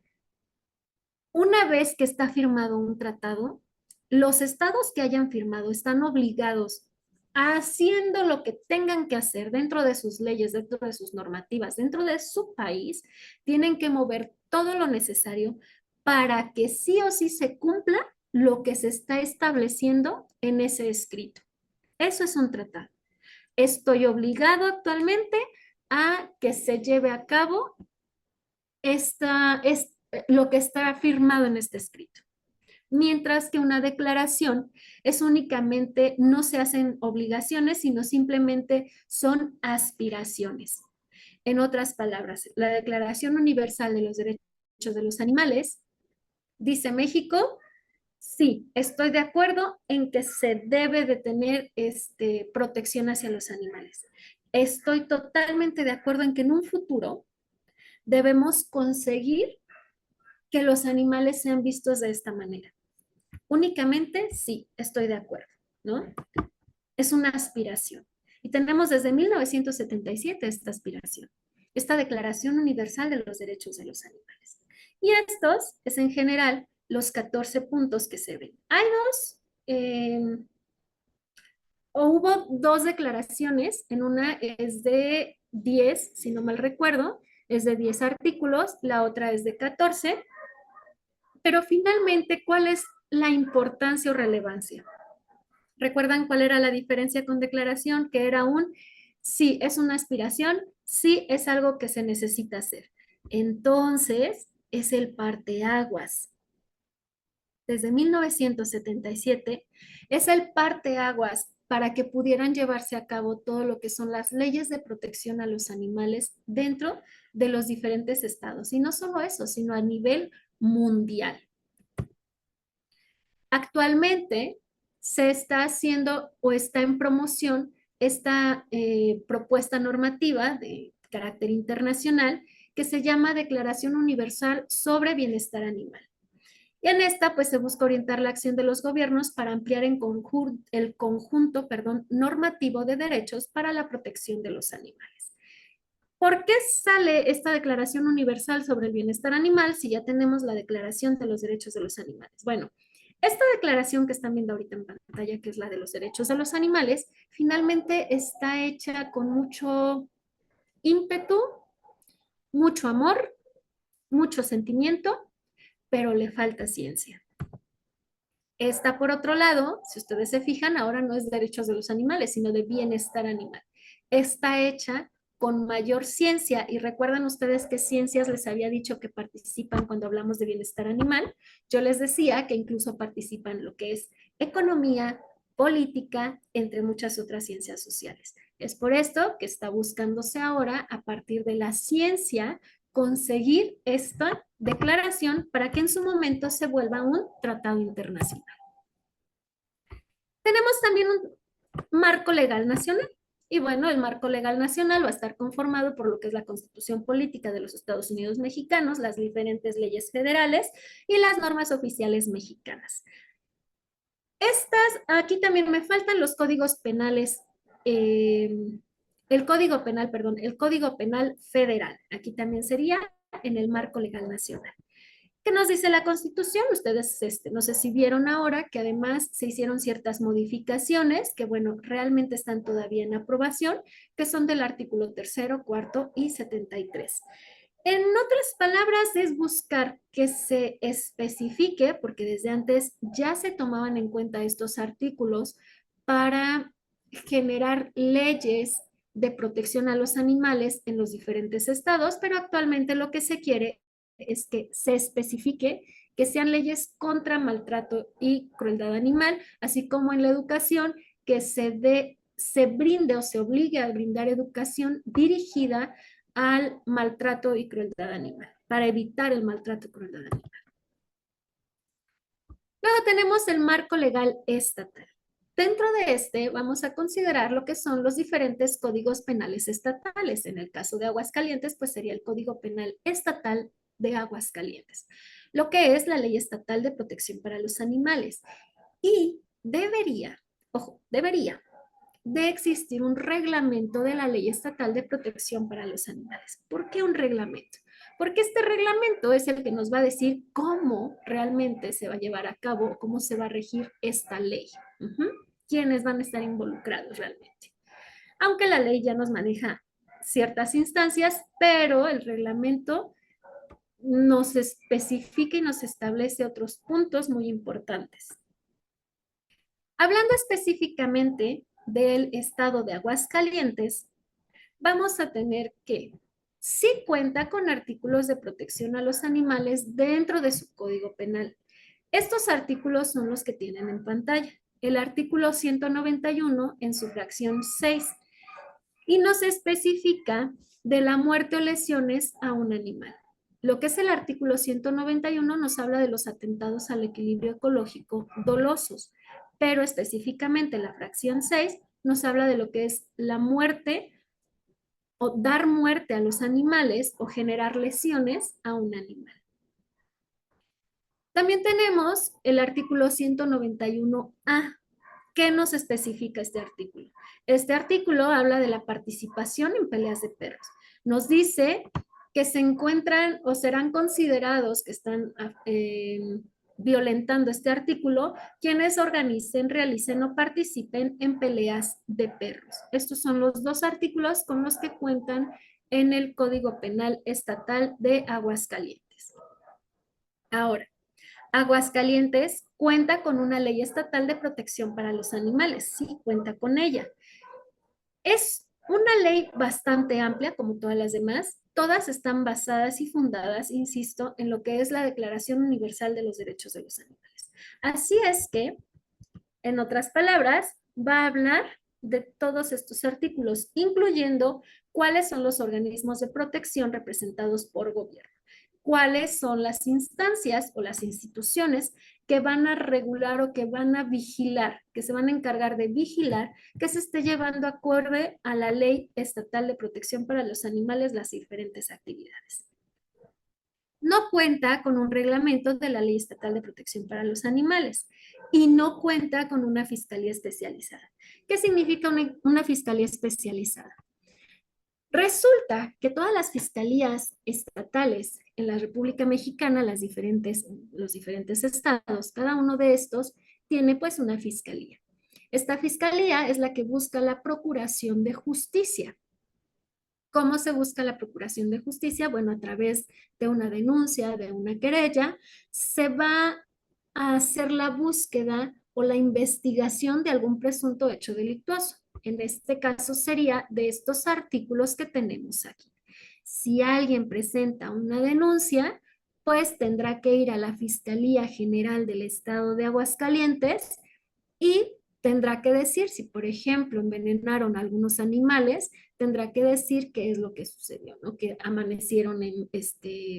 una vez que está firmado un tratado, los estados que hayan firmado están obligados haciendo lo que tengan que hacer dentro de sus leyes, dentro de sus normativas, dentro de su país, tienen que mover todo lo necesario para que sí o sí se cumpla lo que se está estableciendo en ese escrito. Eso es un tratado. Estoy obligado actualmente a que se lleve a cabo lo que está firmado en este escrito. Mientras que una declaración es únicamente, no se hacen obligaciones, sino simplemente son aspiraciones. En otras palabras, la Declaración Universal de los Derechos de los Animales dice México, sí, estoy de acuerdo en que se debe de tener protección hacia los animales. Estoy totalmente de acuerdo en que en un futuro debemos conseguir que los animales sean vistos de esta manera. Únicamente, sí, estoy de acuerdo, ¿no? Es una aspiración. Y tenemos desde 1977 esta aspiración, esta Declaración Universal de los Derechos de los Animales. Y estos es en general los 14 puntos que se ven. Hay o hubo dos declaraciones, en una es de 10, si no mal recuerdo, es de 10 artículos, la otra es de 14, pero finalmente, ¿cuál es la importancia o relevancia? ¿Recuerdan cuál era la diferencia con declaración? Que era sí, es una aspiración, sí es algo que se necesita hacer. Entonces, es el parteaguas. Desde 1977, es el parteaguas para que pudieran llevarse a cabo todo lo que son las leyes de protección a los animales dentro de los diferentes estados. Y no solo eso, sino a nivel mundial. Actualmente se está haciendo o está en promoción esta propuesta normativa de carácter internacional que se llama Declaración Universal sobre Bienestar Animal. Y en esta, pues, se busca orientar la acción de los gobiernos para ampliar el conjunto, normativo de derechos para la protección de los animales. ¿Por qué sale esta Declaración Universal sobre el Bienestar Animal si ya tenemos la Declaración de los Derechos de los Animales? Bueno, esta declaración que están viendo ahorita en pantalla, que es la de los derechos de los animales, finalmente está hecha con mucho ímpetu, mucho amor, mucho sentimiento, pero le falta ciencia. Esta, por otro lado, si ustedes se fijan, ahora no es derechos de los animales, sino de bienestar animal. Está hecha con mayor ciencia y recuerdan ustedes que ciencias les había dicho que participan cuando hablamos de bienestar animal. Yo les decía que incluso participan lo que es economía, política, entre muchas otras ciencias sociales. Es por esto que está buscándose ahora, a partir de la ciencia, conseguir esta declaración para que en su momento se vuelva un tratado internacional. Tenemos también un marco legal nacional. Y bueno, el marco legal nacional va a estar conformado por lo que es la Constitución Política de los Estados Unidos Mexicanos, las diferentes leyes federales y las normas oficiales mexicanas. Aquí también me faltan los códigos penales, el código penal, perdón, el código penal federal. Aquí también sería en el marco legal nacional. ¿Qué nos dice la Constitución? Ustedes, no sé si vieron ahora que además se hicieron ciertas modificaciones que, bueno, realmente están todavía en aprobación, que son del artículo 3º, 4º y 73. En otras palabras, es buscar que se especifique, porque desde antes ya se tomaban en cuenta estos artículos para generar leyes de protección a los animales en los diferentes estados, pero actualmente lo que se quiere es que se especifique que sean leyes contra maltrato y crueldad animal, así como en la educación, que se brinde o se obligue a brindar educación dirigida al maltrato y crueldad animal, para evitar el maltrato y crueldad animal. Luego tenemos el marco legal estatal. Dentro de este vamos a considerar lo que son los diferentes códigos penales estatales. En el caso de Aguascalientes, pues sería el Código Penal Estatal de Aguascalientes, lo que es la Ley Estatal de Protección para los Animales. Y debería de existir un reglamento de la Ley Estatal de Protección para los Animales. ¿Por qué un reglamento? Porque este reglamento es el que nos va a decir cómo realmente se va a llevar a cabo, cómo se va a regir esta ley. quiénes van a estar involucrados realmente. Aunque la ley ya nos maneja ciertas instancias, pero el reglamento nos especifica y nos establece otros puntos muy importantes. Hablando específicamente del estado de Aguascalientes, vamos a tener que sí cuenta con artículos de protección a los animales dentro de su código penal. Estos artículos son los que tienen en pantalla. El artículo 191 en su fracción 6 y nos especifica de la muerte o lesiones a un animal. Lo que es el artículo 191 nos habla de los atentados al equilibrio ecológico dolosos, pero específicamente la fracción 6 nos habla de lo que es la muerte o dar muerte a los animales o generar lesiones a un animal. También tenemos el artículo 191A. ¿Qué nos especifica este artículo? Este artículo habla de la participación en peleas de perros. Nos dice que se encuentran o serán considerados que están violentando este artículo quienes organicen, realicen o participen en peleas de perros. Estos son los dos artículos con los que cuentan en el Código Penal Estatal de Aguascalientes. Ahora, Aguascalientes cuenta con una ley estatal de protección para los animales, sí, cuenta con ella. Es una ley bastante amplia, como todas las demás. Todas están basadas y fundadas, insisto, en lo que es la Declaración Universal de los Derechos de los Animales. Así es que, en otras palabras, va a hablar de todos estos artículos, incluyendo cuáles son los organismos de protección representados por gobierno, cuáles son las instancias o las instituciones que van a regular o que van a vigilar, que se van a encargar de vigilar que se esté llevando acorde a la Ley Estatal de Protección para los Animales las diferentes actividades. No cuenta con un reglamento de la Ley Estatal de Protección para los Animales y no cuenta con una fiscalía especializada. ¿Qué significa una fiscalía especializada? Resulta que todas las fiscalías estatales en la República Mexicana, los diferentes estados, cada uno de estos tiene pues una fiscalía. Esta fiscalía es la que busca la procuración de justicia. ¿Cómo se busca la procuración de justicia? Bueno, a través de una denuncia, de una querella, se va a hacer la búsqueda o la investigación de algún presunto hecho delictuoso. En este caso sería de estos artículos que tenemos aquí. Si alguien presenta una denuncia, pues tendrá que ir a la Fiscalía General del Estado de Aguascalientes y tendrá que decir si, por ejemplo, envenenaron a algunos animales, tendrá que decir qué es lo que sucedió, ¿no? Que amanecieron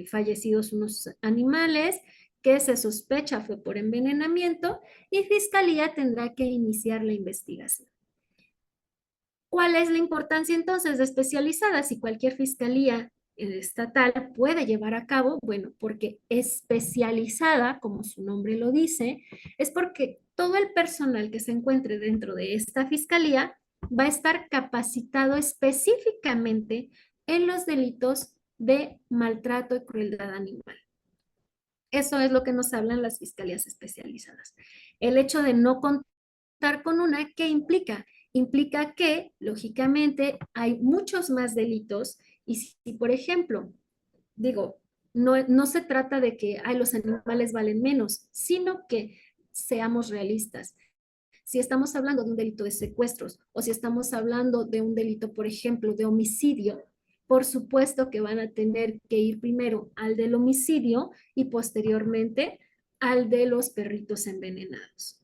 fallecidos unos animales, que se sospecha fue por envenenamiento y Fiscalía tendrá que iniciar la investigación. ¿Cuál es la importancia entonces de especializada? Si cualquier fiscalía estatal puede llevar a cabo, bueno, porque especializada, como su nombre lo dice, es porque todo el personal que se encuentre dentro de esta fiscalía va a estar capacitado específicamente en los delitos de maltrato y crueldad animal. Eso es lo que nos hablan las fiscalías especializadas. El hecho de no contar con una, ¿qué implica? Implica que, lógicamente, hay muchos más delitos y si, por ejemplo, digo, no se trata de que ay, los animales valen menos, sino que seamos realistas. Si estamos hablando de un delito de secuestros o si estamos hablando de un delito, por ejemplo, de homicidio, por supuesto que van a tener que ir primero al del homicidio y posteriormente al de los perritos envenenados.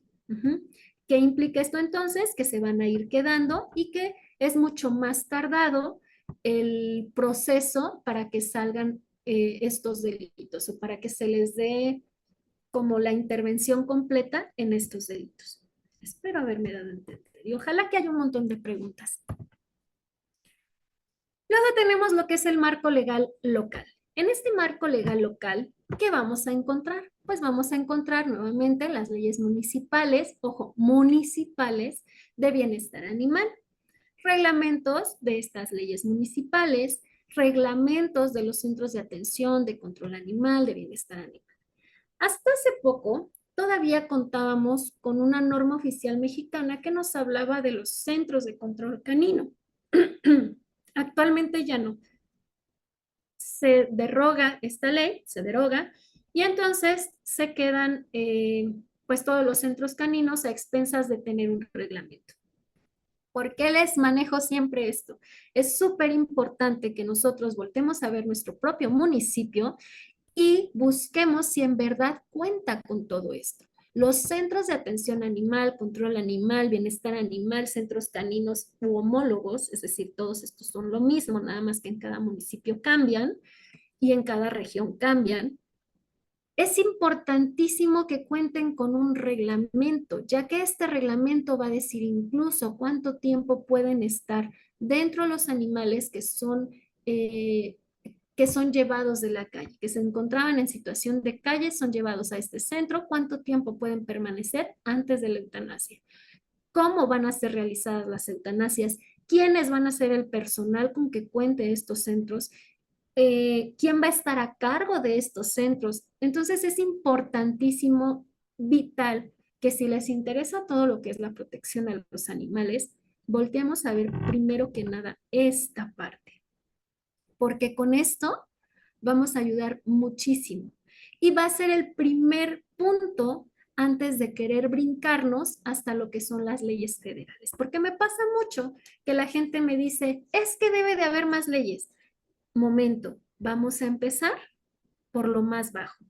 ¿Qué implica esto entonces? Que se van a ir quedando y que es mucho más tardado el proceso para que salgan estos delitos o para que se les dé como la intervención completa en estos delitos. Espero haberme dado a entender y ojalá que haya un montón de preguntas. Luego tenemos lo que es el marco legal local. En este marco legal local, ¿qué vamos a encontrar? Pues vamos a encontrar nuevamente las leyes municipales, ojo, municipales de bienestar animal, reglamentos de estas leyes municipales, reglamentos de los centros de atención, de control animal, de bienestar animal. Hasta hace poco, todavía contábamos con una norma oficial mexicana que nos hablaba de los centros de control canino. Actualmente ya no. Se deroga esta ley, se deroga, y entonces se quedan pues todos los centros caninos a expensas de tener un reglamento. ¿Por qué les manejo siempre esto? Es súper importante que nosotros voltemos a ver nuestro propio municipio y busquemos si en verdad cuenta con todo esto. Los centros de atención animal, control animal, bienestar animal, centros caninos u homólogos, es decir, todos estos son lo mismo, nada más que en cada municipio cambian y en cada región cambian. Es importantísimo que cuenten con un reglamento, ya que este reglamento va a decir incluso cuánto tiempo pueden estar dentro los animales que son llevados de la calle, que se encontraban en situación de calle, son llevados a este centro, cuánto tiempo pueden permanecer antes de la eutanasia, cómo van a ser realizadas las eutanasias, quiénes van a ser el personal con que cuente estos centros, quién va a estar a cargo de estos centros. Entonces es importantísimo, vital, que si les interesa todo lo que es la protección a los animales, volteemos a ver primero que nada esta parte, porque con esto vamos a ayudar muchísimo. Y va a ser el primer punto antes de querer brincarnos hasta lo que son las leyes federales. Porque me pasa mucho que la gente me dice, es que debe de haber más leyes. Momento, vamos a empezar por lo más bajo.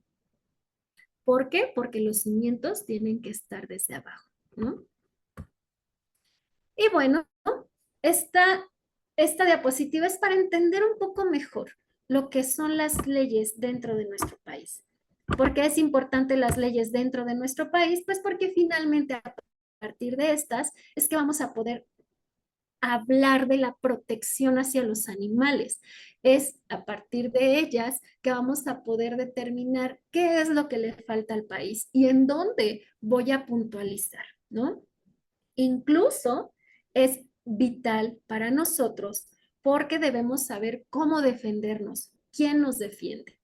¿Por qué? Porque los cimientos tienen que estar desde abajo, ¿no? Y bueno, esta, esta diapositiva es para entender un poco mejor lo que son las leyes dentro de nuestro país. ¿Por qué es importante las leyes dentro de nuestro país? Pues porque finalmente a partir de estas es que vamos a poder hablar de la protección hacia los animales. Es a partir de ellas que vamos a poder determinar qué es lo que le falta al país y en dónde voy a puntualizar, ¿no? Incluso es vital para nosotros porque debemos saber cómo defendernos, quién nos defiende,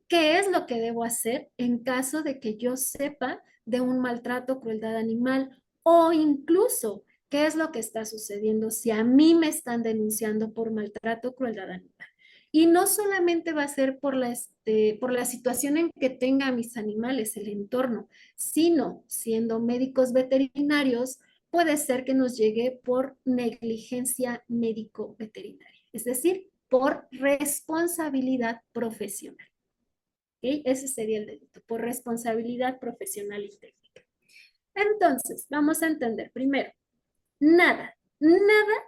qué es lo que debo hacer en caso de que yo sepa de un maltrato, crueldad animal o incluso qué es lo que está sucediendo si a mí me están denunciando por maltrato, crueldad animal. Y no solamente va a ser por la situación en que tenga a mis animales, el entorno, sino siendo médicos veterinarios, puede ser que nos llegue por negligencia médico-veterinaria, es decir, por responsabilidad profesional. ¿Okay? Ese sería el delito, por responsabilidad profesional y técnica. Entonces, vamos a entender primero, nada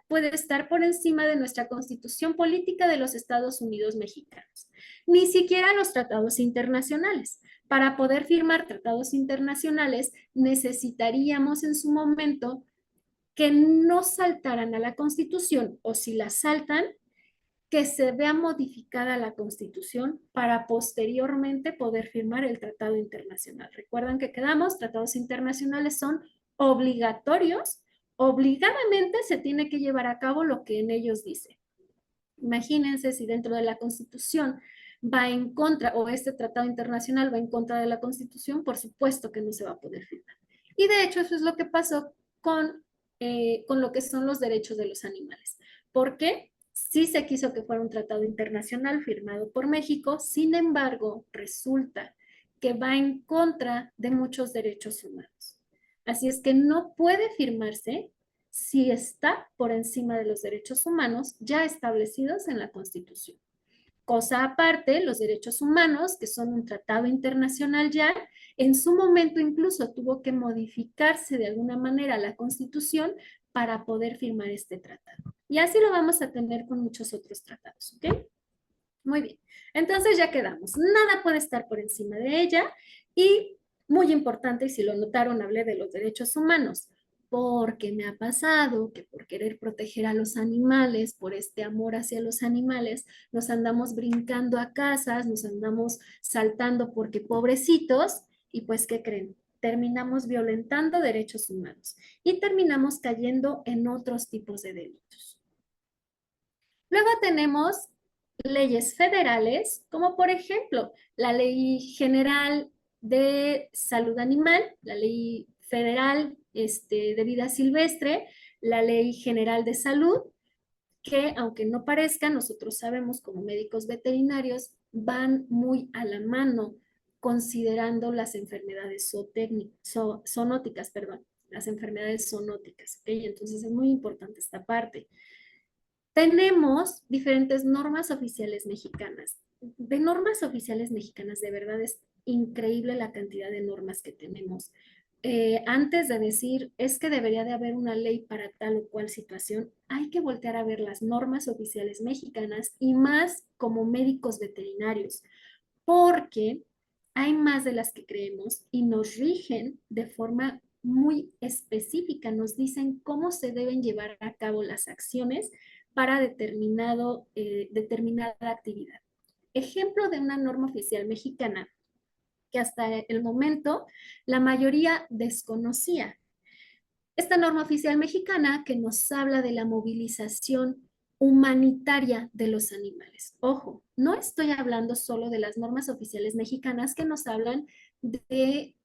puede estar por encima de nuestra constitución política de los Estados Unidos mexicanos, ni siquiera los tratados internacionales. Para poder firmar tratados internacionales necesitaríamos en su momento que no saltaran a la constitución o si la saltan, que se vea modificada la Constitución para posteriormente poder firmar el tratado internacional. Recuerdan que quedamos, tratados internacionales son obligatorios, obligadamente se tiene que llevar a cabo lo que en ellos dice. Imagínense si dentro de la Constitución va en contra, o este tratado internacional va en contra de la Constitución, por supuesto que no se va a poder firmar. Y de hecho eso es lo que pasó con lo que son los derechos de los animales. ¿Por qué? Sí se quiso que fuera un tratado internacional firmado por México, sin embargo, resulta que va en contra de muchos derechos humanos. Así es que no puede firmarse si está por encima de los derechos humanos ya establecidos en la Constitución. Cosa aparte, los derechos humanos, que son un tratado internacional ya, en su momento incluso tuvo que modificarse de alguna manera la Constitución para poder firmar este tratado. Y así lo vamos a tener con muchos otros tratados, ¿ok? Muy bien. Entonces ya quedamos. Nada puede estar por encima de ella y muy importante, y si lo notaron, hablé de los derechos humanos, porque me ha pasado que por querer proteger a los animales, por este amor hacia los animales, nos andamos brincando a casas, nos andamos saltando porque pobrecitos, y pues, ¿qué creen? Terminamos violentando derechos humanos y terminamos cayendo en otros tipos de delitos. Luego tenemos leyes federales, como por ejemplo la Ley General de salud animal, la ley federal de vida silvestre, la ley general de salud, que aunque no parezca, nosotros sabemos como médicos veterinarios, van muy a la mano considerando las enfermedades zoonóticas, perdón, las enfermedades zoonóticas, ¿ok? Entonces es muy importante esta parte. Tenemos diferentes normas oficiales mexicanas. De normas oficiales mexicanas, de verdad es increíble la cantidad de normas que tenemos. Antes de decir, es que debería de haber una ley para tal o cual situación, hay que voltear a ver las normas oficiales mexicanas y más como médicos veterinarios, porque hay más de las que creemos y nos rigen de forma muy específica, nos dicen cómo se deben llevar a cabo las acciones para determinada actividad. Ejemplo de una norma oficial mexicana que hasta el momento la mayoría desconocía. Esta norma oficial mexicana que nos habla de la movilización humanitaria de los animales. Ojo, no estoy hablando solo de las normas oficiales mexicanas que nos hablan de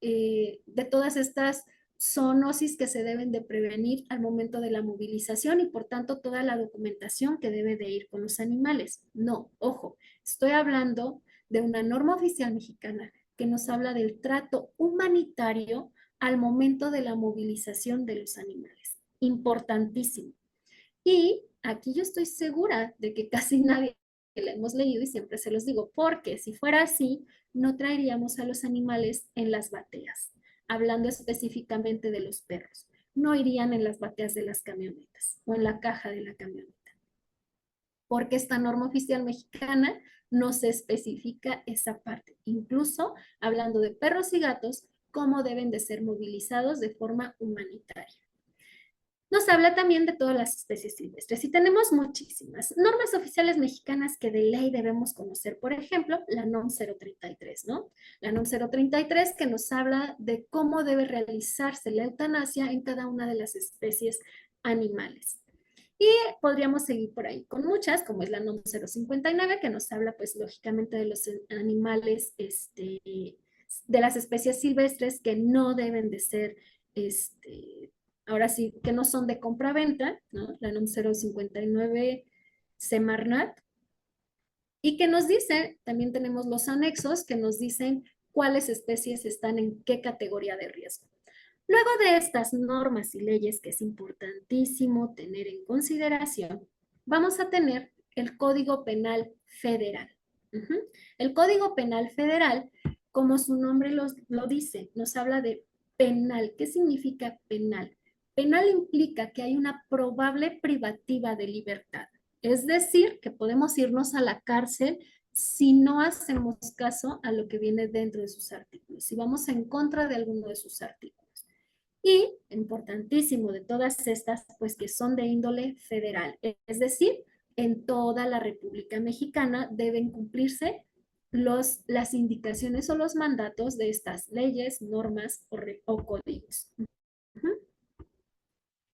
todas estas zoonosis que se deben de prevenir al momento de la movilización y por tanto toda la documentación que debe de ir con los animales. No, ojo, estoy hablando de una norma oficial mexicana que nos habla del trato humanitario al momento de la movilización de los animales. Importantísimo. Y aquí yo estoy segura de que casi nadie la hemos leído y siempre se los digo, porque si fuera así, no traeríamos a los animales en las bateas, hablando específicamente de los perros. No irían en las bateas de las camionetas o en la caja de la camioneta, porque esta norma oficial mexicana no se especifica esa parte. Incluso hablando de perros y gatos, cómo deben de ser movilizados de forma humanitaria. Nos habla también de todas las especies silvestres y tenemos muchísimas normas oficiales mexicanas que de ley debemos conocer. Por ejemplo, la NOM 033, ¿no? La NOM 033 que nos habla de cómo debe realizarse la eutanasia en cada una de las especies animales. Y podríamos seguir por ahí con muchas, como es la NOM 059, que nos habla, pues, lógicamente de los animales, de las especies silvestres que no deben de ser, ahora sí, que no son de compra-venta, ¿no? La NOM 059 Semarnat, y que nos dice, también tenemos los anexos que nos dicen cuáles especies están en qué categoría de riesgo. Luego de estas normas y leyes que es importantísimo tener en consideración, vamos a tener el Código Penal Federal. El Código Penal Federal, como su nombre lo dice, nos habla de penal. ¿Qué significa penal? Penal implica que hay una probable privativa de libertad. Es decir, que podemos irnos a la cárcel si no hacemos caso a lo que viene dentro de sus artículos, si vamos en contra de alguno de sus artículos. Y, importantísimo de todas estas, pues que son de índole federal, es decir, en toda la República Mexicana deben cumplirse las indicaciones o los mandatos de estas leyes, normas o códigos.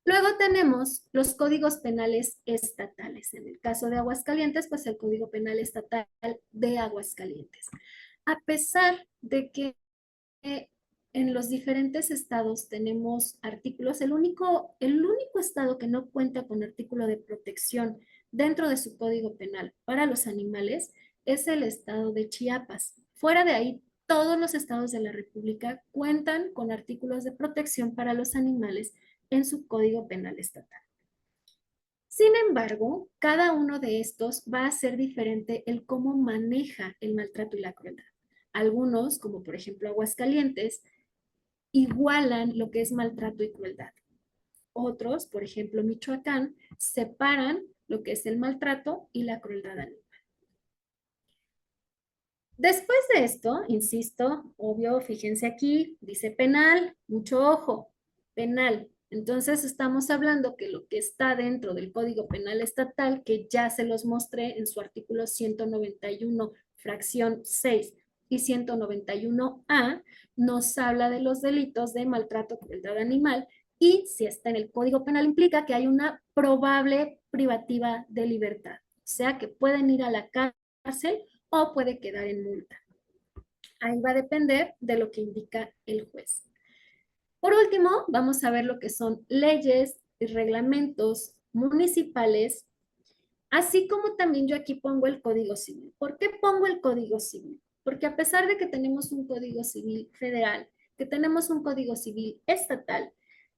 Luego tenemos los códigos penales estatales. En el caso de Aguascalientes, pues el Código Penal Estatal de Aguascalientes. A pesar de que en los diferentes estados tenemos artículos, el único estado que no cuenta con artículo de protección dentro de su Código Penal para los animales es el estado de Chiapas. Fuera de ahí, todos los estados de la República cuentan con artículos de protección para los animales en su Código Penal estatal. Sin embargo, cada uno de estos va a ser diferente el cómo maneja el maltrato y la crueldad. Algunos, como por ejemplo Aguascalientes, igualan lo que es maltrato y crueldad. Otros, por ejemplo Michoacán, separan lo que es el maltrato y la crueldad animal. Después de esto, insisto, obvio, fíjense aquí, dice penal, mucho ojo, penal. Entonces estamos hablando que lo que está dentro del Código Penal Estatal, que ya se los mostré en su artículo 191, fracción 6 y 191A, nos habla de los delitos de maltrato, crueldad animal, y si está en el Código Penal implica que hay una probable privativa de libertad, o sea que pueden ir a la cárcel o puede quedar en multa. Ahí va a depender de lo que indica el juez. Por último, vamos a ver lo que son leyes y reglamentos municipales, así como también yo aquí pongo el Código Civil. ¿Por qué pongo el Código Civil? Porque a pesar de que tenemos un Código Civil federal, que tenemos un Código Civil estatal,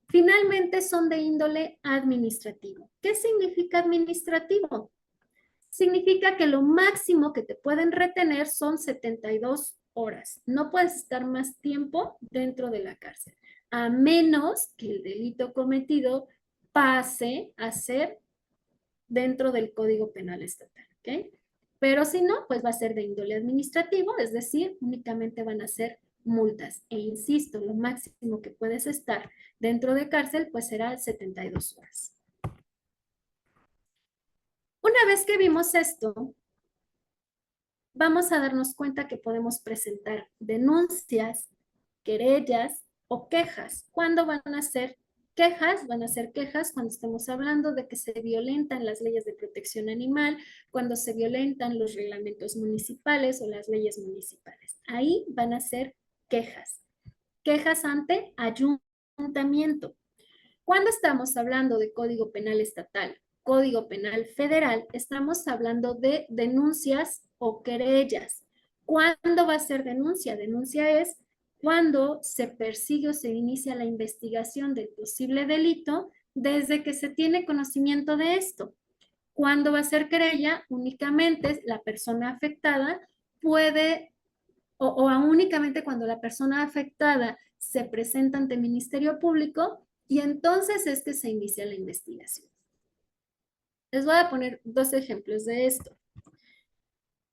finalmente son de índole administrativo. ¿Qué significa administrativo? Significa que lo máximo que te pueden retener son 72 horas. No puedes estar más tiempo dentro de la cárcel, a menos que el delito cometido pase a ser dentro del Código Penal Estatal, ¿ok? Pero si no, pues va a ser de índole administrativo, es decir, únicamente van a ser multas. E insisto, lo máximo que puedes estar dentro de cárcel, pues será 72 horas. Una vez que vimos esto, vamos a darnos cuenta que podemos presentar denuncias, querellas o quejas. ¿Cuándo van a ser quejas? Van a ser quejas cuando estemos hablando de que se violentan las leyes de protección animal, cuando se violentan los reglamentos municipales o las leyes municipales. Ahí van a ser quejas. Quejas ante ayuntamiento. Cuando estamos hablando de Código Penal Estatal, Código Penal Federal, estamos hablando de denuncias o querellas. ¿Cuándo va a ser denuncia? Denuncia es cuando se persigue o se inicia la investigación del posible delito desde que se tiene conocimiento de esto. ¿Cuándo va a ser querella? Únicamente la persona afectada puede o únicamente cuando la persona afectada se presenta ante el Ministerio Público y entonces es que se inicia la investigación. Les voy a poner dos ejemplos de esto.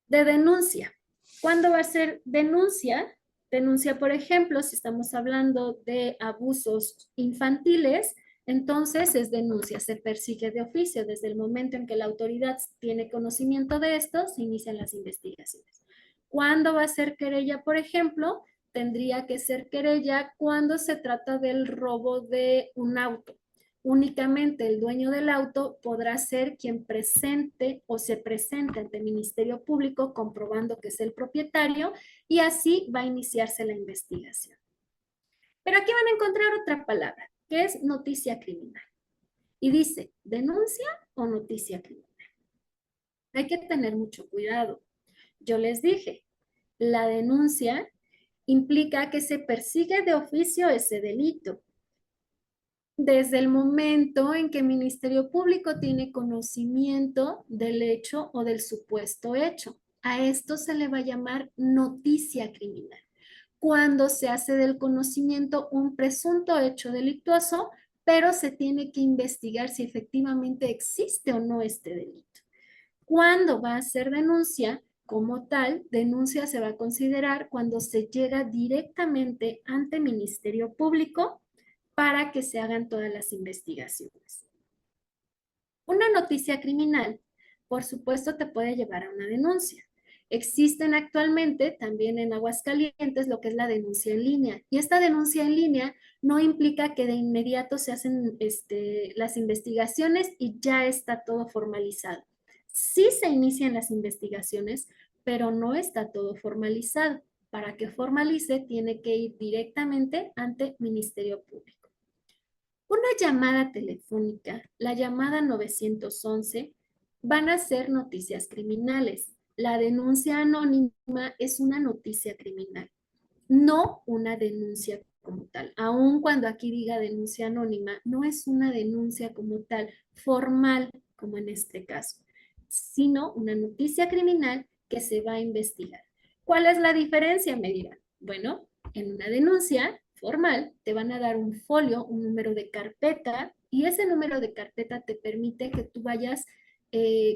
De denuncia. ¿Cuándo va a ser denuncia? Denuncia, por ejemplo, si estamos hablando de abusos infantiles, entonces es denuncia, se persigue de oficio. Desde el momento en que la autoridad tiene conocimiento de esto, se inician las investigaciones. ¿Cuándo va a ser querella, por ejemplo? Tendría que ser querella cuando se trata del robo de un auto. Únicamente el dueño del auto podrá ser quien presente o se presente ante el Ministerio Público comprobando que es el propietario y así va a iniciarse la investigación. Pero aquí van a encontrar otra palabra, que es noticia criminal. Y dice, ¿denuncia o noticia criminal? Hay que tener mucho cuidado. Yo les dije, la denuncia implica que se persigue de oficio ese delito. Desde el momento en que el Ministerio Público tiene conocimiento del hecho o del supuesto hecho. A esto se le va a llamar noticia criminal. Cuando se hace del conocimiento un presunto hecho delictuoso, pero se tiene que investigar si efectivamente existe o no este delito. ¿Cuándo va a ser denuncia? Como tal, denuncia se va a considerar cuando se llega directamente ante Ministerio Público para que se hagan todas las investigaciones. Una noticia criminal, por supuesto, te puede llevar a una denuncia. Existen actualmente también en Aguascalientes lo que es la denuncia en línea. Y esta denuncia en línea no implica que de inmediato se hacen las investigaciones y ya está todo formalizado. Sí se inician las investigaciones, pero no está todo formalizado. Para que formalice, tiene que ir directamente ante Ministerio Público. Una llamada telefónica, la llamada 911, van a ser noticias criminales. La denuncia anónima es una noticia criminal, no una denuncia como tal. Aun cuando aquí diga denuncia anónima, no es una denuncia como tal, formal, como en este caso, sino una noticia criminal que se va a investigar. ¿Cuál es la diferencia? Me dirán. Bueno, en una denuncia formal te van a dar un folio, un número de carpeta, y ese número de carpeta te permite que tú vayas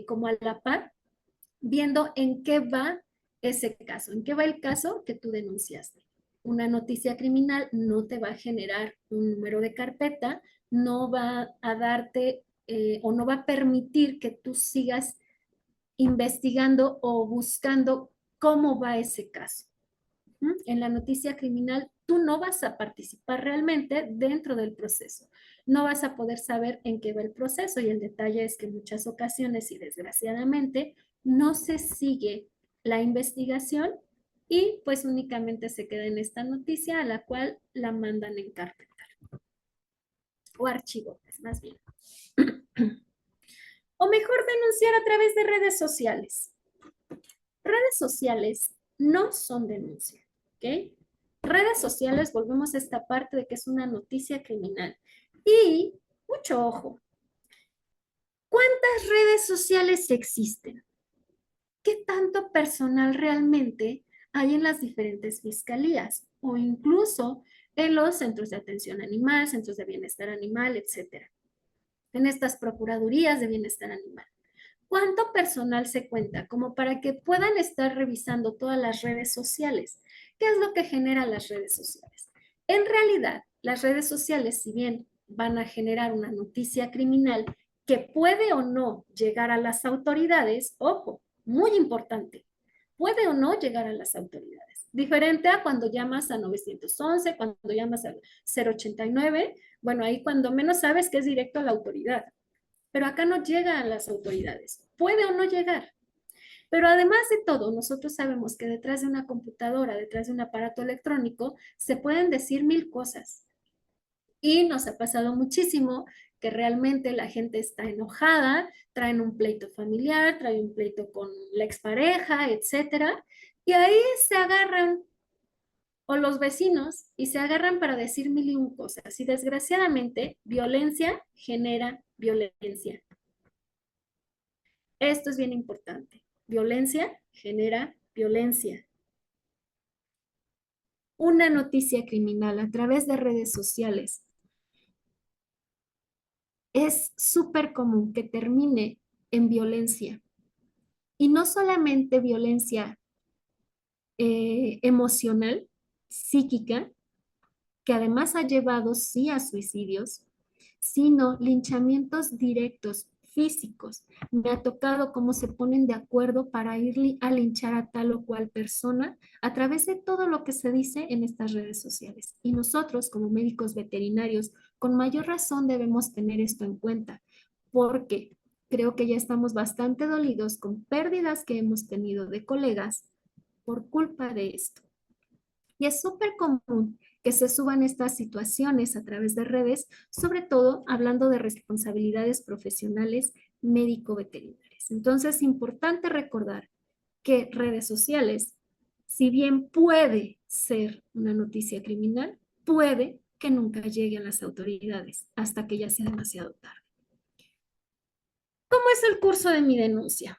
como a la par viendo en qué va ese caso, en qué va el caso que tú denunciaste. Una noticia criminal no te va a generar un número de carpeta, no va a darte o no va a permitir que tú sigas investigando o buscando cómo va ese caso. En la noticia criminal, tú no vas a participar realmente dentro del proceso. No vas a poder saber en qué va el proceso y el detalle es que en muchas ocasiones y desgraciadamente no se sigue la investigación y pues únicamente se queda en esta noticia a la cual la mandan en carpeta o archivo, pues, más bien. O mejor denunciar a través de redes sociales. Redes sociales no son denuncia, ¿ok? Redes sociales, volvemos a esta parte de que es una noticia criminal. Y, mucho ojo, ¿cuántas redes sociales existen? ¿Qué tanto personal realmente hay en las diferentes fiscalías o incluso en los centros de atención animal, centros de bienestar animal, etcétera? En estas procuradurías de bienestar animal. ¿Cuánto personal se cuenta como para que puedan estar revisando todas las redes sociales? ¿Qué es lo que generan las redes sociales? En realidad, las redes sociales, si bien van a generar una noticia criminal que puede o no llegar a las autoridades, ojo, muy importante, puede o no llegar a las autoridades. Diferente a cuando llamas a 911, cuando llamas al 089, bueno, ahí cuando menos sabes que es directo a la autoridad, pero acá no llega a las autoridades. Puede o no llegar. Pero además de todo, nosotros sabemos que detrás de una computadora, detrás de un aparato electrónico, se pueden decir mil cosas. Y nos ha pasado muchísimo que realmente la gente está enojada, traen un pleito familiar, traen un pleito con la expareja, etcétera, y ahí se agarran, o los vecinos, y se agarran para decir mil y un cosas. Y desgraciadamente, violencia genera violencia. Esto es bien importante. Violencia genera violencia. Una noticia criminal a través de redes sociales es súper común que termine en violencia. Y no solamente violencia emocional, psíquica, que además ha llevado sí a suicidios, sino linchamientos directos, físicos. Me ha tocado cómo se ponen de acuerdo para ir a linchar a tal o cual persona a través de todo lo que se dice en estas redes sociales. Y nosotros, como médicos veterinarios, con mayor razón debemos tener esto en cuenta, porque creo que ya estamos bastante dolidos con pérdidas que hemos tenido de colegas por culpa de esto. Y es súper común que se suban estas situaciones a través de redes, sobre todo hablando de responsabilidades profesionales médico-veterinarias. Entonces, es importante recordar que redes sociales, si bien puede ser una noticia criminal, puede que nunca llegue a las autoridades hasta que ya sea demasiado tarde. ¿Cómo es el curso de mi denuncia?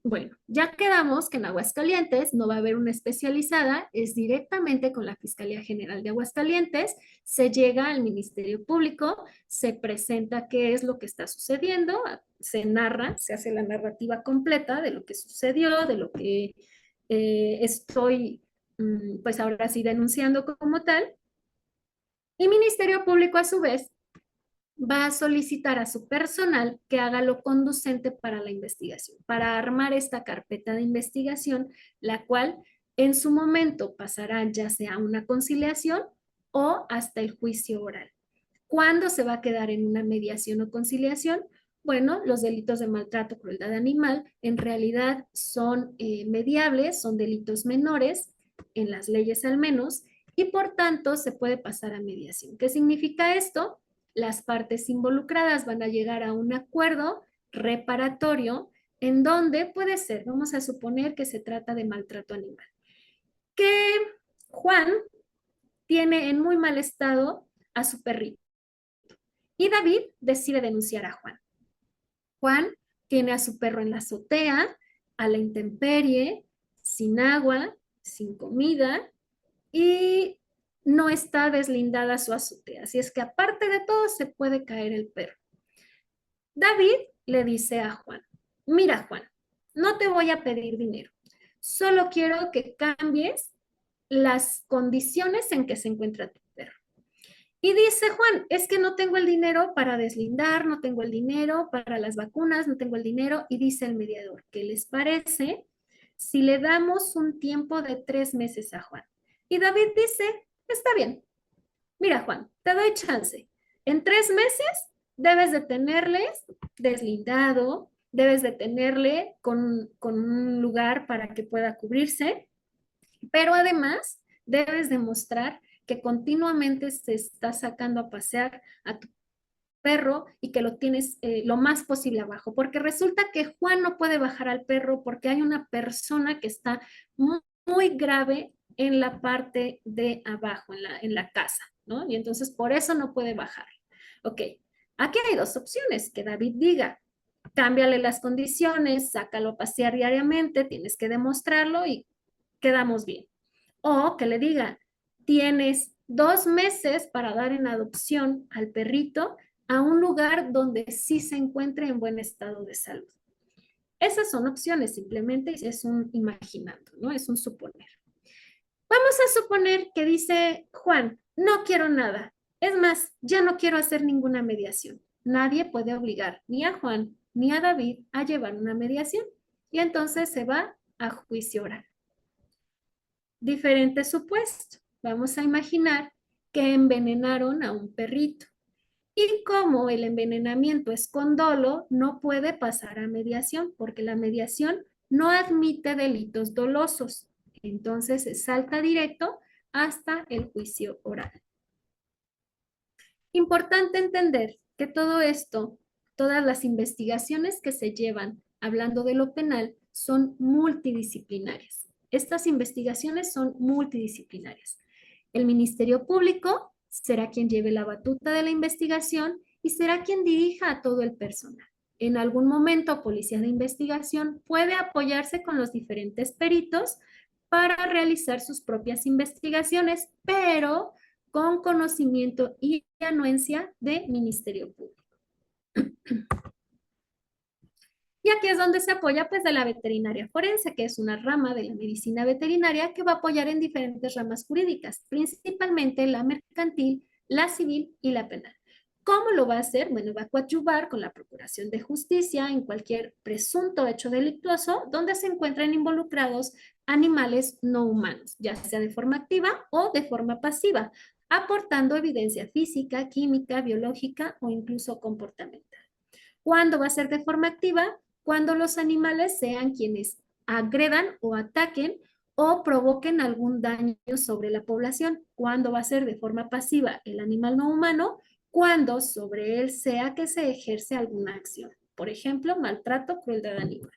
Bueno, ya quedamos que en Aguascalientes no va a haber una especializada, es directamente con la Fiscalía General de Aguascalientes, se llega al Ministerio Público, se presenta qué es lo que está sucediendo, se narra, se hace la narrativa completa de lo que sucedió, de lo que estoy, pues ahora sí, denunciando como tal, y Ministerio Público a su vez va a solicitar a su personal que haga lo conducente para la investigación, para armar esta carpeta de investigación, la cual en su momento pasará ya sea a una conciliación o hasta el juicio oral. ¿Cuándo se va a quedar en una mediación o conciliación? Bueno, los delitos de maltrato, crueldad animal, en realidad son mediables, son delitos menores, en las leyes al menos, y por tanto se puede pasar a mediación. ¿Qué significa esto? Las partes involucradas van a llegar a un acuerdo reparatorio en donde puede ser, vamos a suponer que se trata de maltrato animal, que Juan tiene en muy mal estado a su perrito y David decide denunciar a Juan. Juan tiene a su perro en la azotea, a la intemperie, sin agua, sin comida y no está deslindada su azotea. Así es que aparte de todo se puede caer el perro. David le dice a Juan, mira Juan, no te voy a pedir dinero, solo quiero que cambies las condiciones en que se encuentra tu perro. Y dice Juan, es que no tengo el dinero para deslindar, no tengo el dinero para las vacunas, no tengo el dinero. Y dice el mediador, ¿qué les parece si le damos un tiempo de 3 meses a Juan? Y David dice, está bien, mira Juan, te doy chance. En 3 meses debes de tenerles deslindado, debes de tenerle con un lugar para que pueda cubrirse, Pero además debes demostrar que continuamente se está sacando a pasear a tu perro y que lo tienes lo más posible abajo, porque resulta que Juan no puede bajar al perro porque hay una persona que está muy, muy grave en la parte de abajo, en la casa, ¿no? Y entonces por eso no puede bajar. Ok, aquí hay dos opciones, que David diga, cámbiale las condiciones, sácalo a pasear diariamente, tienes que demostrarlo y quedamos bien. O que le diga, tienes 2 meses para dar en adopción al perrito a un lugar donde sí se encuentre en buen estado de salud. Esas son opciones, simplemente es un imaginando, ¿no? Es un suponer. Vamos a suponer que dice Juan, no quiero nada. Es más, ya no quiero hacer ninguna mediación. Nadie puede obligar ni a Juan ni a David a llevar una mediación. Y entonces se va a juicio oral. Diferente supuesto. Vamos a imaginar que envenenaron a un perrito. Y como el envenenamiento es con dolo, no puede pasar a mediación porque la mediación no admite delitos dolosos. Entonces se salta directo hasta el juicio oral. Importante entender que todo esto, todas las investigaciones que se llevan hablando de lo penal son multidisciplinarias. Estas investigaciones son multidisciplinarias. El Ministerio Público será quien lleve la batuta de la investigación y será quien dirija a todo el personal. En algún momento, Policía de Investigación puede apoyarse con los diferentes peritos para realizar sus propias investigaciones, pero con conocimiento y anuencia de Ministerio Público. Y aquí es donde se apoya pues de la veterinaria forense, que es una rama de la medicina veterinaria que va a apoyar en diferentes ramas jurídicas, principalmente la mercantil, la civil y la penal. ¿Cómo lo va a hacer? Bueno, va a coadyuvar con la Procuración de Justicia en cualquier presunto hecho delictuoso donde se encuentren involucrados animales no humanos, ya sea de forma activa o de forma pasiva, aportando evidencia física, química, biológica o incluso comportamental. ¿Cuándo va a ser de forma activa? Cuando los animales sean quienes agredan o ataquen o provoquen algún daño sobre la población. ¿Cuándo va a ser de forma pasiva el animal no humano? Cuando sobre él sea que se ejerce alguna acción. Por ejemplo, maltrato, crueldad animal.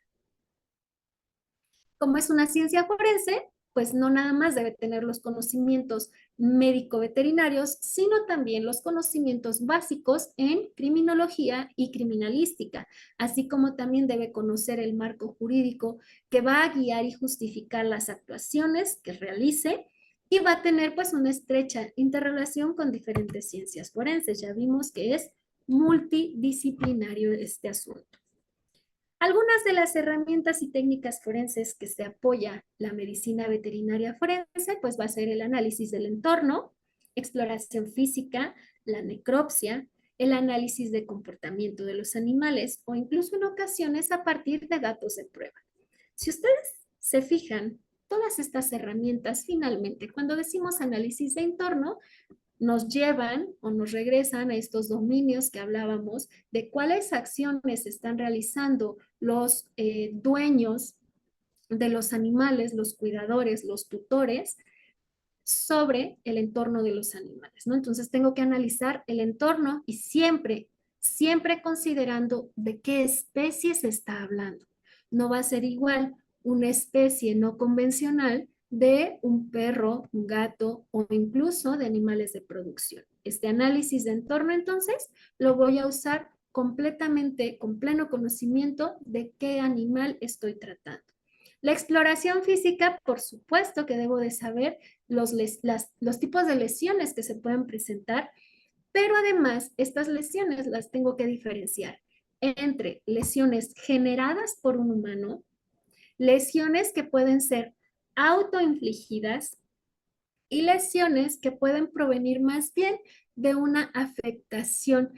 Como es una ciencia forense, pues no nada más debe tener los conocimientos médico-veterinarios, sino también los conocimientos básicos en criminología y criminalística, así como también debe conocer el marco jurídico que va a guiar y justificar las actuaciones que realice y va a tener pues una estrecha interrelación con diferentes ciencias forenses. Ya vimos que es multidisciplinario este asunto. Algunas de las herramientas y técnicas forenses que se apoya la medicina veterinaria forense, pues va a ser el análisis del entorno, exploración física, la necropsia, el análisis de comportamiento de los animales o incluso en ocasiones a partir de datos de prueba. Si ustedes se fijan, todas estas herramientas finalmente, cuando decimos análisis de entorno, nos llevan o nos regresan a estos dominios que hablábamos de cuáles acciones están realizando los dueños de los animales, los cuidadores, los tutores sobre el entorno de los animales, ¿no? Entonces tengo que analizar el entorno y siempre, siempre considerando de qué especie se está hablando. No va a ser igual una especie no convencional de un perro, un gato o incluso de animales de producción. Este análisis de entorno, entonces, lo voy a usar completamente, con pleno conocimiento de qué animal estoy tratando. La exploración física, por supuesto que debo de saber los tipos de lesiones que se pueden presentar, pero además estas lesiones las tengo que diferenciar entre lesiones generadas por un humano, lesiones que pueden ser autoinfligidas y lesiones que pueden provenir más bien de una afectación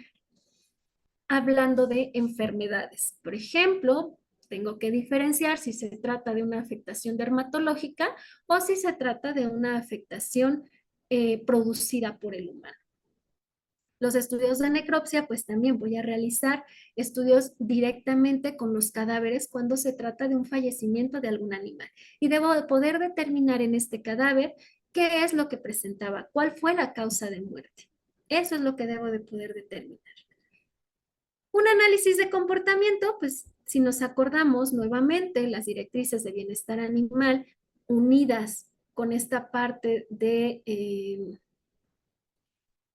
hablando de enfermedades. Por ejemplo, tengo que diferenciar si se trata de una afectación dermatológica o si se trata de una afectación producida por el humano. Los estudios de necropsia, pues también voy a realizar estudios directamente con los cadáveres cuando se trata de un fallecimiento de algún animal. Y debo de poder determinar en este cadáver qué es lo que presentaba, cuál fue la causa de muerte. Eso es lo que debo de poder determinar. Un análisis de comportamiento, pues si nos acordamos nuevamente, las directrices de bienestar animal unidas con esta parte de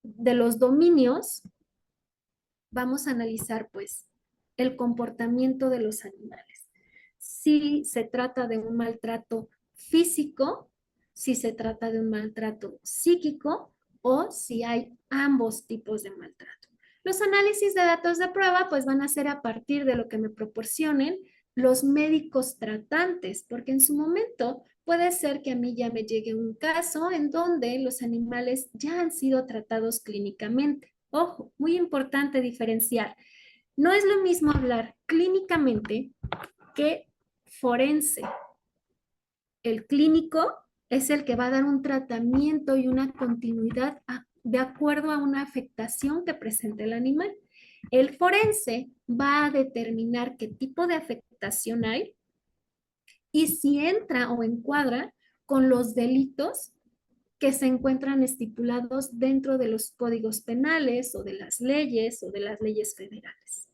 los dominios, vamos a analizar pues el comportamiento de los animales. Si se trata de un maltrato físico, si se trata de un maltrato psíquico o si hay ambos tipos de maltrato. Los análisis de datos de prueba pues van a ser a partir de lo que me proporcionen los médicos tratantes, porque en su momento puede ser que a mí ya me llegue un caso en donde los animales ya han sido tratados clínicamente. Ojo, muy importante diferenciar. No es lo mismo hablar clínicamente que forense. El clínico es el que va a dar un tratamiento y una continuidad de acuerdo a una afectación que presente el animal. El forense va a determinar qué tipo de afectación hay y si entra o encuadra con los delitos que se encuentran estipulados dentro de los códigos penales o de las leyes federales.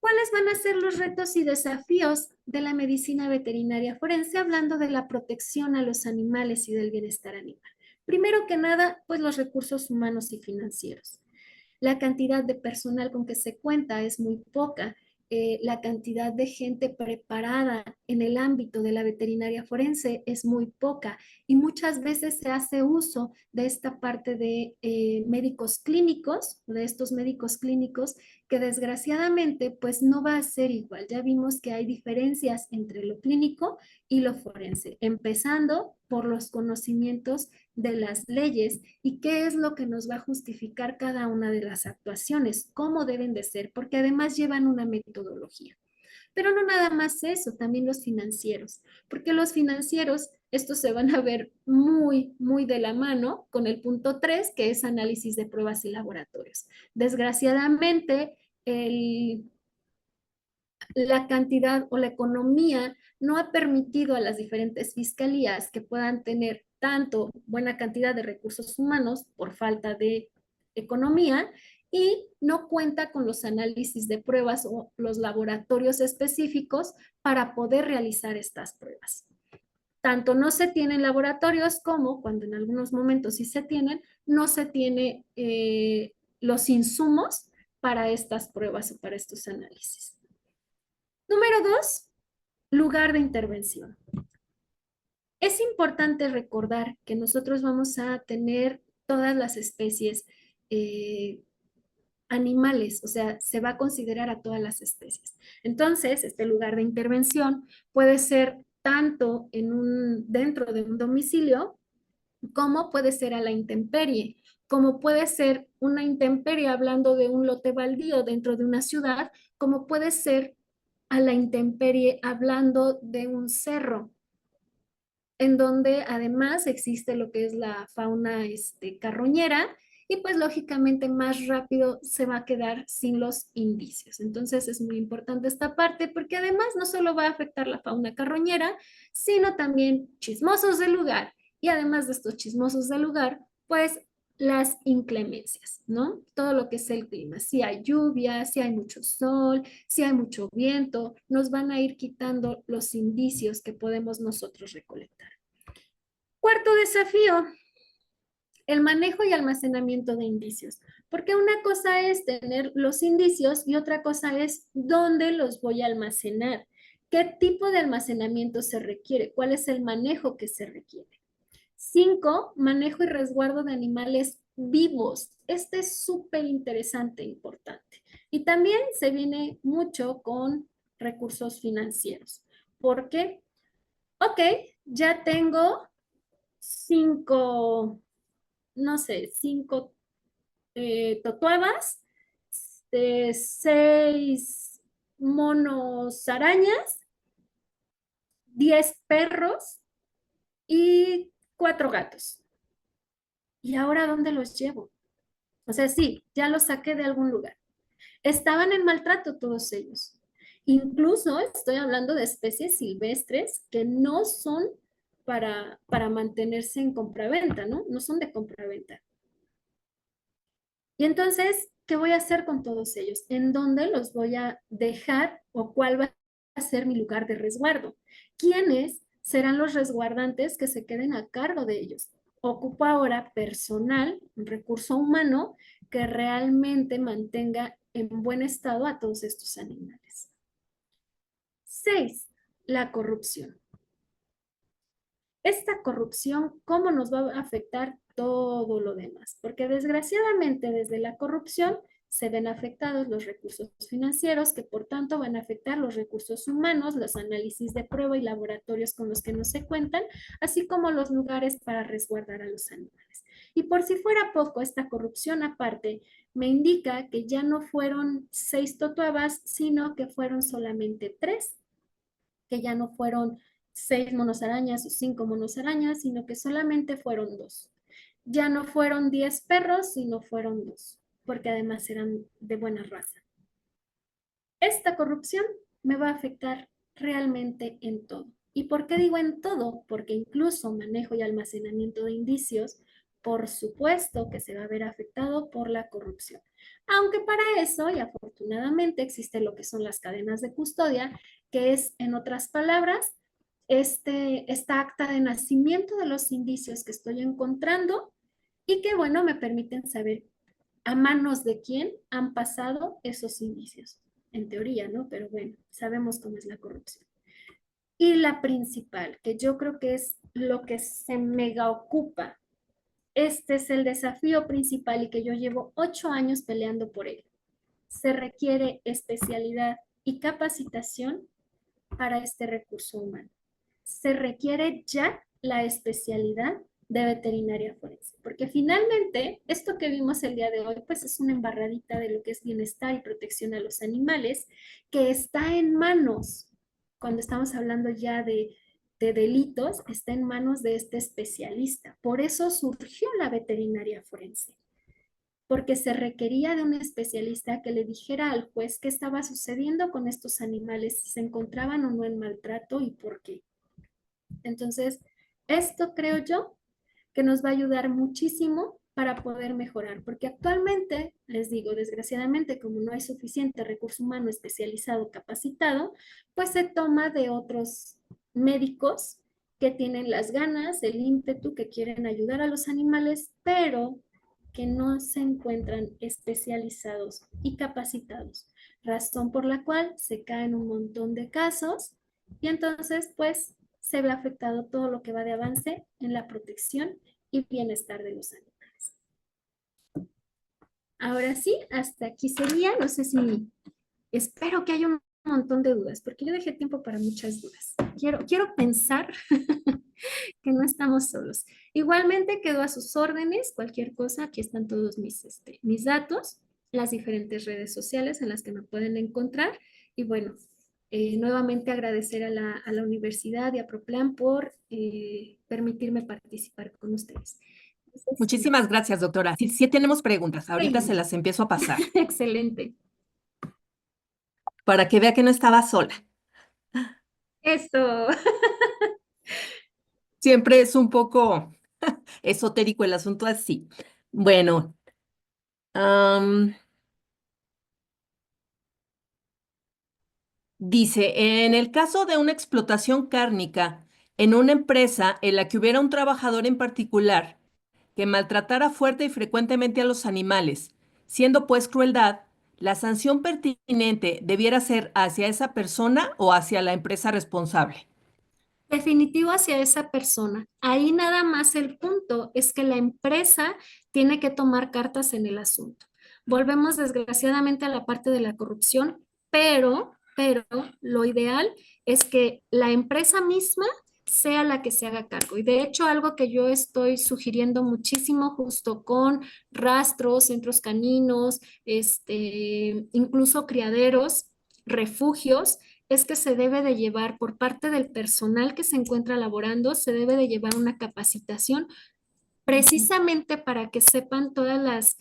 ¿Cuáles van a ser los retos y desafíos de la medicina veterinaria forense hablando de la protección a los animales y del bienestar animal? Primero que nada, pues los recursos humanos y financieros. La cantidad de personal con que se cuenta es muy poca. La cantidad de gente preparada en el ámbito de la veterinaria forense es muy poca y muchas veces se hace uso de esta parte de médicos clínicos, de estos médicos clínicos que desgraciadamente pues no va a ser igual. Ya vimos que hay diferencias entre lo clínico y lo forense, empezando por los conocimientos de las leyes y qué es lo que nos va a justificar cada una de las actuaciones, cómo deben de ser, porque además llevan una metodología. Pero no nada más eso, también los financieros, porque los financieros, estos se van a ver muy de la mano con el punto 3, que es análisis de pruebas y laboratorios. Desgraciadamente, la cantidad o la economía no ha permitido a las diferentes fiscalías que puedan tener tanto buena cantidad de recursos humanos por falta de economía y no cuenta con los análisis de pruebas o los laboratorios específicos para poder realizar estas pruebas. Tanto no se tienen laboratorios como cuando en algunos momentos sí se tienen, no se tiene los insumos para estas pruebas o para estos análisis. Número 2, lugar de intervención. Es importante recordar que nosotros vamos a tener todas las especies animales, o sea, se va a considerar a todas las especies. Entonces, este lugar de intervención puede ser tanto dentro de un domicilio, como puede ser a la intemperie, como puede ser una intemperie hablando de un lote baldío dentro de una ciudad, como puede ser a la intemperie hablando de un cerro, en donde además existe lo que es la fauna carroñera y pues lógicamente más rápido se va a quedar sin los indicios. Entonces es muy importante esta parte porque además no solo va a afectar la fauna carroñera, sino también chismosos del lugar. Y además de estos chismosos del lugar, pues las inclemencias, ¿no? Todo lo que es el clima. Si hay lluvia, si hay mucho sol, si hay mucho viento, nos van a ir quitando los indicios que podemos nosotros recolectar. Cuarto desafío, el manejo y almacenamiento de indicios. Porque una cosa es tener los indicios y otra cosa es dónde los voy a almacenar. ¿Qué tipo de almacenamiento se requiere? ¿Cuál es el manejo que se requiere? 5, manejo y resguardo de animales vivos. Este es súper interesante e importante. Y también se viene mucho con recursos financieros. ¿Por qué? Ok, ya tengo 5, no sé, 5 totuabas, 6 monos arañas, 10 perros y 4 gatos. ¿Y ahora dónde los llevo? O sea, sí, ya los saqué de algún lugar. Estaban en maltrato todos ellos. Incluso estoy hablando de especies silvestres que no son para mantenerse en compraventa, ¿no? No son de compraventa. Y entonces, ¿qué voy a hacer con todos ellos? ¿En dónde los voy a dejar o cuál va a ser mi lugar de resguardo? ¿Quiénes serán los resguardantes que se queden a cargo de ellos? Ocupo ahora personal, un recurso humano que realmente mantenga en buen estado a todos estos animales. 6. La corrupción. Esta corrupción, ¿cómo nos va a afectar todo lo demás? Porque desgraciadamente desde la corrupción se ven afectados los recursos financieros, que por tanto van a afectar los recursos humanos, los análisis de prueba y laboratorios con los que no se cuentan, así como los lugares para resguardar a los animales. Y por si fuera poco, esta corrupción aparte me indica que ya no fueron 6 totuabas, sino que fueron solamente 3, que ya no fueron 6 monos arañas o 5 monos arañas, sino que solamente fueron 2. Ya no fueron 10 perros, sino fueron 2, porque además eran de buena raza. Esta corrupción me va a afectar realmente en todo. ¿Y por qué digo en todo? Porque incluso manejo y almacenamiento de indicios, por supuesto que se va a ver afectado por la corrupción. Aunque para eso, y afortunadamente, existe lo que son las cadenas de custodia, que es, en otras palabras, esta acta de nacimiento de los indicios que estoy encontrando y que, bueno, me permiten saber a manos de quién han pasado esos indicios. En teoría, ¿no? Pero bueno, sabemos cómo es la corrupción. Y la principal, que yo creo que es lo que se mega ocupa, este es el desafío principal y que yo llevo 8 años peleando por él. Se requiere especialidad y capacitación para este recurso humano. Se requiere ya la especialidad de veterinaria forense, porque finalmente esto que vimos el día de hoy pues es una embarradita de lo que es bienestar y protección a los animales que está en manos, cuando estamos hablando ya de delitos, está en manos de este especialista. Por eso surgió la veterinaria forense, porque se requería de un especialista que le dijera al juez qué estaba sucediendo con estos animales, si se encontraban o no en maltrato y por qué. Entonces, esto creo yo que nos va a ayudar muchísimo para poder mejorar, porque actualmente, les digo, desgraciadamente, como no hay suficiente recurso humano especializado, capacitado, pues se toma de otros médicos que tienen las ganas, el ímpetu, que quieren ayudar a los animales, pero que no se encuentran especializados y capacitados, razón por la cual se caen un montón de casos y entonces pues se ve afectado todo lo que va de avance en la protección y bienestar de los animales. Ahora sí, hasta aquí sería, no sé si, espero que haya un montón de dudas, porque yo dejé tiempo para muchas dudas. Quiero pensar que no estamos solos. Igualmente quedo a sus órdenes, cualquier cosa, aquí están todos mis datos, las diferentes redes sociales en las que me pueden encontrar. Y bueno, nuevamente agradecer a la universidad y a Proplan por permitirme participar con ustedes. Entonces, Muchísimas gracias, doctora. Sí, sí tenemos preguntas. Ahorita se bueno, las empiezo a pasar excelente. para que vea que no estaba sola. Eso. Siempre es un poco esotérico el asunto así. Bueno, am, dice, en el caso de una explotación cárnica en una empresa en la que hubiera un trabajador en particular que maltratara fuerte y frecuentemente a los animales, siendo pues crueldad, la sanción pertinente debiera ser hacia esa persona o hacia la empresa responsable. Definitivo hacia esa persona. Ahí nada más el punto es que la empresa tiene que tomar cartas en el asunto. Volvemos desgraciadamente a la parte de la corrupción, pero lo ideal es que la empresa misma sea la que se haga cargo. Y de hecho, algo que yo estoy sugiriendo muchísimo justo con rastros, centros caninos, incluso criaderos, refugios, es que se debe de llevar por parte del personal que se encuentra laborando, se debe de llevar una capacitación precisamente para que sepan todas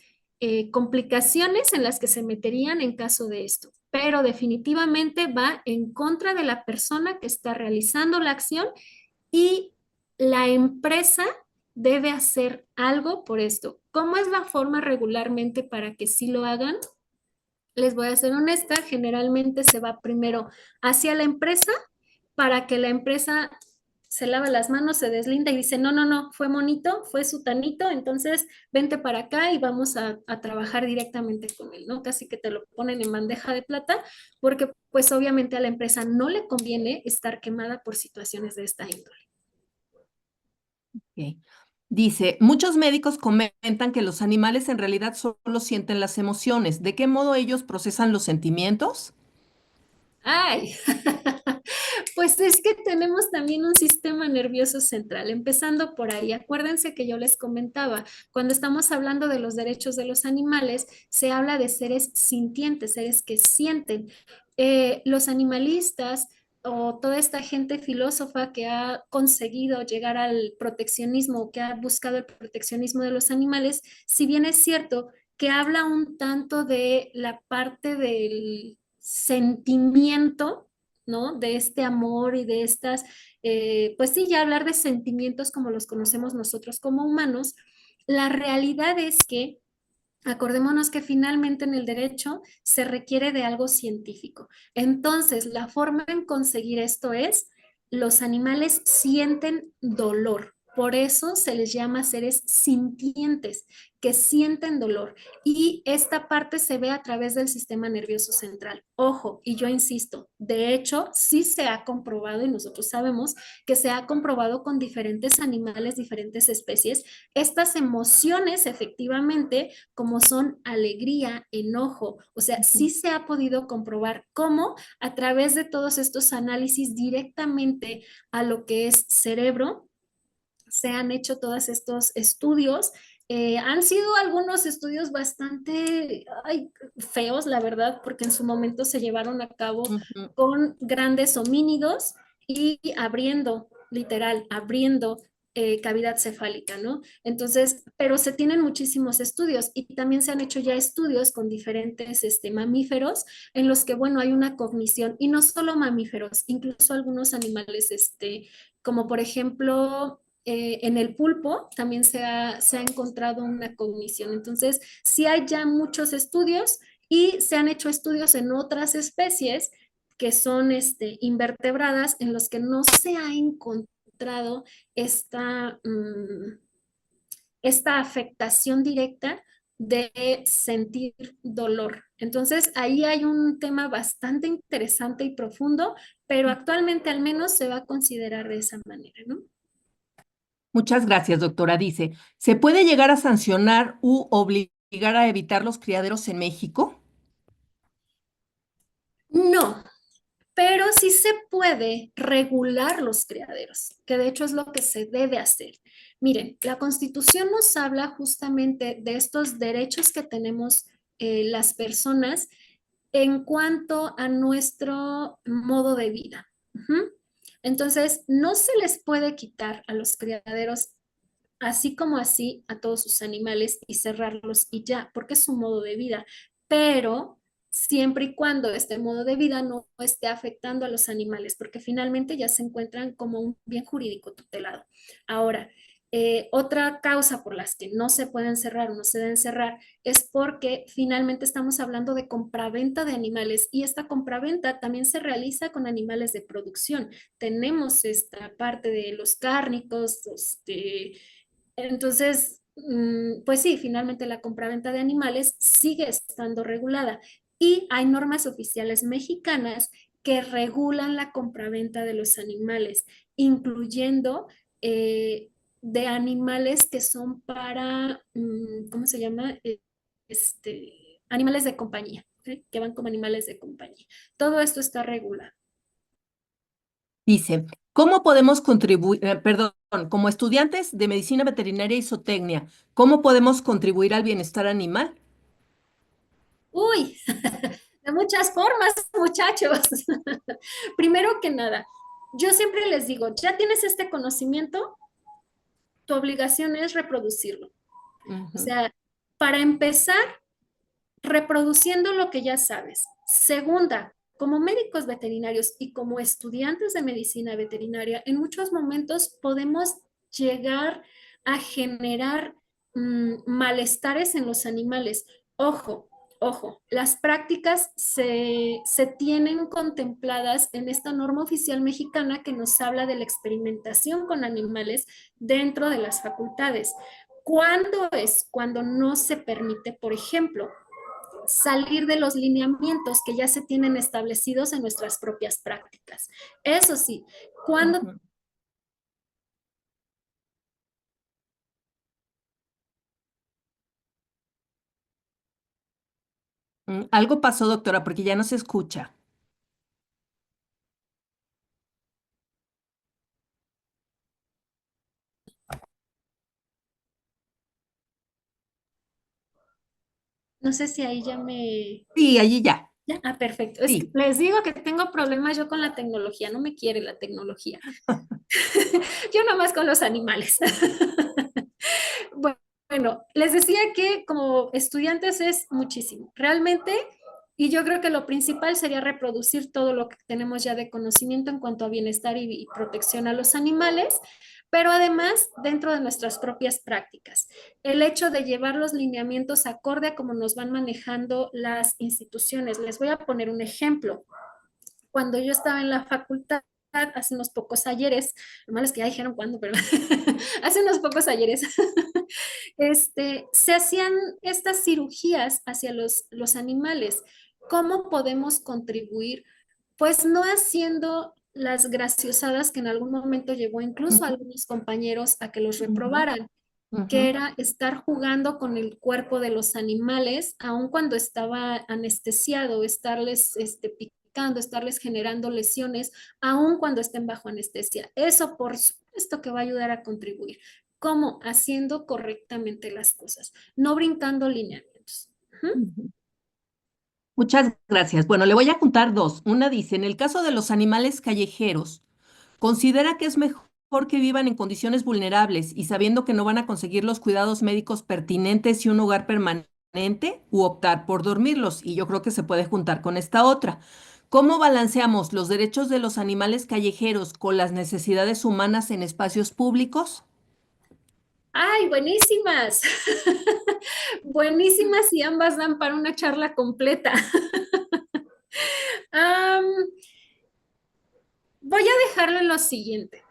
complicaciones en las que se meterían en caso de esto, pero definitivamente va en contra de la persona que está realizando la acción y la empresa debe hacer algo por esto. ¿Cómo es la forma regularmente para que sí lo hagan? Les voy a ser honesta, generalmente se va primero hacia la empresa para que la empresa se lava las manos, se deslinda y dice, no, no, no, fue monito, fue sutanito, entonces vente para acá y vamos a trabajar directamente con él, ¿no? Casi que te lo ponen en bandeja de plata, porque pues obviamente a la empresa no le conviene estar quemada por situaciones de esta índole. Ok. Dice, muchos médicos comentan que los animales en realidad solo sienten las emociones. ¿De qué modo ellos procesan los sentimientos? Ay, pues es que tenemos también un sistema nervioso central, empezando por ahí. Acuérdense que yo les comentaba, cuando estamos hablando de los derechos de los animales, se habla de seres sintientes, seres que sienten. Los animalistas o toda esta gente filósofa que ha conseguido llegar al proteccionismo, que ha buscado el proteccionismo de los animales, si bien es cierto que habla un tanto de la parte del sentimiento, ¿no? De este amor y de estas, pues sí, ya hablar de sentimientos como los conocemos nosotros como humanos, la realidad es que acordémonos que finalmente en el derecho se requiere de algo científico. Entonces, la forma en conseguir esto es, los animales sienten dolor. Por eso se les llama seres sintientes, que sienten dolor. Y esta parte se ve a través del sistema nervioso central. Ojo, y yo insisto, de hecho, sí se ha comprobado, y nosotros sabemos que se ha comprobado con diferentes animales, diferentes especies, estas emociones efectivamente como son alegría, enojo. O sea, Ujú. sí se ha podido comprobar cómo a través de todos estos análisis directamente a lo que es cerebro, se han hecho todos estos estudios. Han sido algunos estudios bastante ay, feos, la verdad, porque en su momento se llevaron a cabo Ujú. con grandes homínidos y abriendo, literal, abriendo cavidad cefálica, ¿no? Entonces, pero se tienen muchísimos estudios y también se han hecho ya estudios con diferentes mamíferos en los que, bueno, hay una cognición y no solo mamíferos, incluso algunos animales, como por ejemplo en el pulpo también se ha encontrado una cognición. Entonces, sí hay ya muchos estudios y se han hecho estudios en otras especies que son invertebradas en los que no se ha encontrado esta, esta afectación directa de sentir dolor. Entonces, ahí hay un tema bastante interesante y profundo, pero actualmente al menos se va a considerar de esa manera, ¿no? Muchas gracias, doctora. Dice, ¿se puede llegar a sancionar u obligar a evitar los criaderos en México? No, pero sí se puede regular los criaderos, que de hecho es lo que se debe hacer. Miren, la Constitución nos habla justamente de estos derechos que tenemos las personas en cuanto a nuestro modo de vida. Ujú. Entonces, no se les puede quitar a los criaderos así como así a todos sus animales y cerrarlos y ya, porque es su modo de vida. Pero siempre y cuando este modo de vida no esté afectando a los animales, porque finalmente ya se encuentran como un bien jurídico tutelado. Ahora, otra causa por las que no se pueden cerrar o no se deben cerrar es porque finalmente estamos hablando de compraventa de animales y esta compraventa también se realiza con animales de producción. Tenemos esta parte de los cárnicos, entonces, pues sí, finalmente la compraventa de animales sigue estando regulada y hay normas oficiales mexicanas que regulan la compraventa de los animales, incluyendo de animales que son para, ¿cómo se llama? Animales de compañía, ¿ok? Que van como animales de compañía. Todo esto está regulado. Dice, ¿cómo podemos contribuir, perdón, como estudiantes de medicina veterinaria y zootecnia, ¿cómo podemos contribuir al bienestar animal? Uy, de muchas formas, muchachos. Primero que nada, yo siempre les digo, ya tienes este conocimiento, tu obligación es reproducirlo. O Ujú. sea, Para empezar, reproduciendo lo que ya sabes. Segunda, como médicos veterinarios y como estudiantes de medicina veterinaria, en muchos momentos podemos llegar a generar malestares en los animales. Ojo, ojo, las prácticas se tienen contempladas en esta norma oficial mexicana que nos habla de la experimentación con animales dentro de las facultades. ¿Cuándo es? Cuando no se permite, por ejemplo, salir de los lineamientos que ya se tienen establecidos en nuestras propias prácticas. Eso sí, cuando Ujú. Algo pasó, doctora, porque ya no se escucha. no sé si ahí ya me... Sí, allí ya. Ya, ah, perfecto. Es que Sí. les digo que tengo problemas yo con la tecnología, no me quiere la tecnología. Yo nomás con los animales. Bueno, les decía que como estudiantes es muchísimo, realmente, y yo creo que lo principal sería reproducir todo lo que tenemos ya de conocimiento en cuanto a bienestar y protección a los animales, pero además dentro de nuestras propias prácticas. El hecho de llevar los lineamientos acorde a cómo nos van manejando las instituciones. Les voy a poner un ejemplo. Cuando yo estaba en la facultad, hace unos pocos ayeres, lo malo es que ya dijeron cuándo, pero hace unos pocos ayeres, se hacían estas cirugías hacia los animales. ¿Cómo podemos contribuir? Pues no haciendo las graciosadas que en algún momento llevó incluso a Ujú, algunos compañeros a que los ujú, reprobaran, ujú, que era estar jugando con el cuerpo de los animales, aun cuando estaba anestesiado, estarles picando, estarles generando lesiones, aun cuando estén bajo anestesia. Eso, por supuesto, que va a ayudar a contribuir. ¿Cómo? Haciendo correctamente las cosas, no brincando lineamientos. Ujú. ujú. Muchas gracias. Bueno, le voy a juntar dos. Una dice, en el caso de los animales callejeros, considera que es mejor que vivan en condiciones vulnerables y sabiendo que no van a conseguir los cuidados médicos pertinentes y un hogar permanente, u optar por dormirlos. Y yo creo que se puede juntar con esta otra. ¿Cómo balanceamos los derechos de los animales callejeros con las necesidades humanas en espacios públicos? ¡Ay, buenísimas! Buenísimas y ambas dan para una charla completa. Am, Voy a dejarlo en lo siguiente.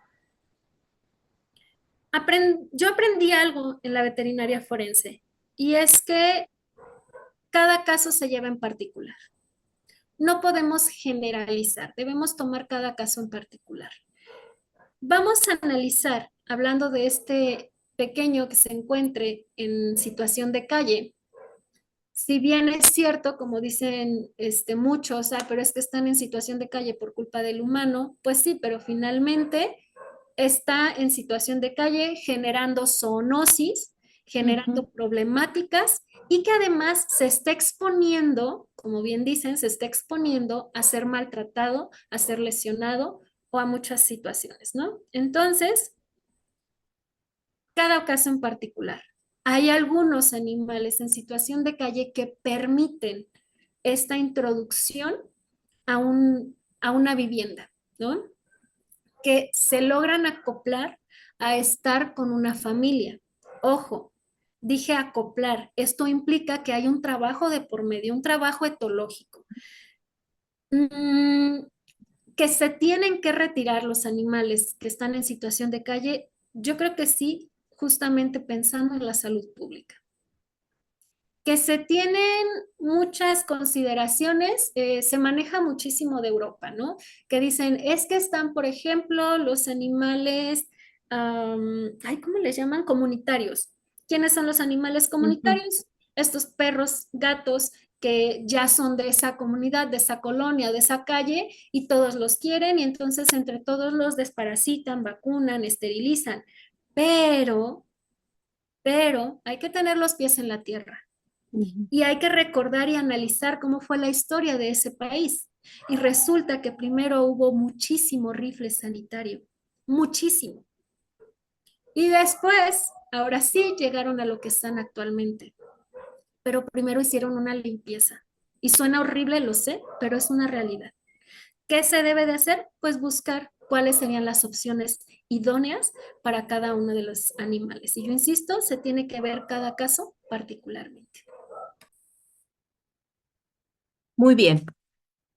Yo aprendí algo en la veterinaria forense y es que cada caso se lleva en particular. No podemos generalizar, debemos tomar cada caso en particular. Vamos a analizar, hablando de este pequeño que se encuentre en situación de calle. Si bien es cierto, como dicen muchos, pero es que están en situación de calle por culpa del humano, pues sí, pero finalmente está en situación de calle generando zoonosis, Ujú, generando problemáticas y que además se está exponiendo, como bien dicen, se está exponiendo a ser maltratado, a ser lesionado o a muchas situaciones, ¿no? Entonces, cada caso en particular. Hay algunos animales en situación de calle que permiten esta introducción a una vivienda, ¿no? Que se logran acoplar a estar con una familia. Ojo, dije acoplar, esto implica que hay un trabajo de por medio, un trabajo etológico. Mm, que se tienen que retirar los animales que están en situación de calle, yo creo que sí, justamente pensando en la salud pública. Que se tienen muchas consideraciones, se maneja muchísimo de Europa, ¿no? Que dicen, es que están, por ejemplo, los animales, ay, ¿cómo les llaman? Comunitarios. ¿Quiénes son los animales ujú, comunitarios? Estos perros, gatos que ya son de esa comunidad, de esa colonia, de esa calle, y todos los quieren, y entonces entre todos los desparasitan, vacunan, esterilizan. Pero, pero hay que tener los pies en la tierra ujú. y hay que recordar y analizar cómo fue la historia de ese país. Y resulta que primero hubo muchísimo rifle sanitario, muchísimo. Y después, ahora sí, llegaron a lo que están actualmente. pero primero hicieron una limpieza. Y suena horrible, lo sé, pero es una realidad. ¿Qué se debe de hacer? Pues buscar cuáles serían las opciones idóneas para cada uno de los animales. Y yo insisto, se tiene que ver cada caso particularmente. Muy bien.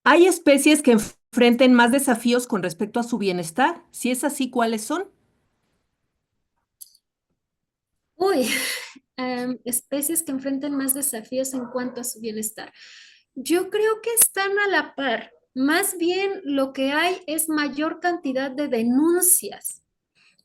¿Hay especies que enfrenten más desafíos con respecto a su bienestar? Si es así, ¿cuáles son? Uy, especies que enfrentan más desafíos en cuanto a su bienestar. Yo creo que están a la par. Más bien lo que hay es mayor cantidad de denuncias.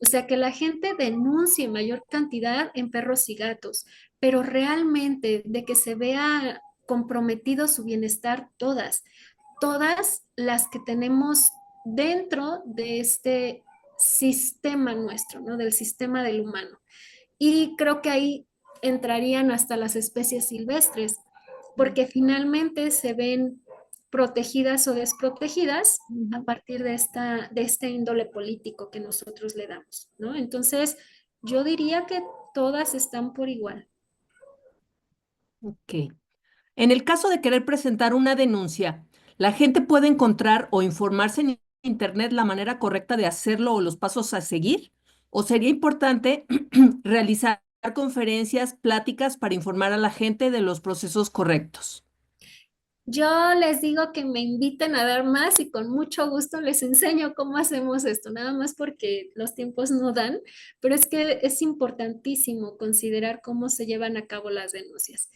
O sea, que la gente denuncie mayor cantidad en perros y gatos, pero realmente de que se vea comprometido su bienestar, todas las que tenemos dentro de este sistema nuestro, ¿no? Del sistema del humano. Y creo que ahí entrarían hasta las especies silvestres, porque finalmente se ven protegidas o desprotegidas a Ujú. partir de este índole político que nosotros le damos, ¿no? Entonces, yo diría que todas están por igual. Ok. En el caso de querer presentar una denuncia, ¿la gente puede encontrar o informarse en Internet la manera correcta de hacerlo o los pasos a seguir? ¿O sería importante realizar conferencias, pláticas para informar a la gente de los procesos correctos? Yo les digo que me inviten a dar más y con mucho gusto les enseño cómo hacemos esto, nada más porque los tiempos no dan, pero es que es importantísimo considerar cómo se llevan a cabo las denuncias.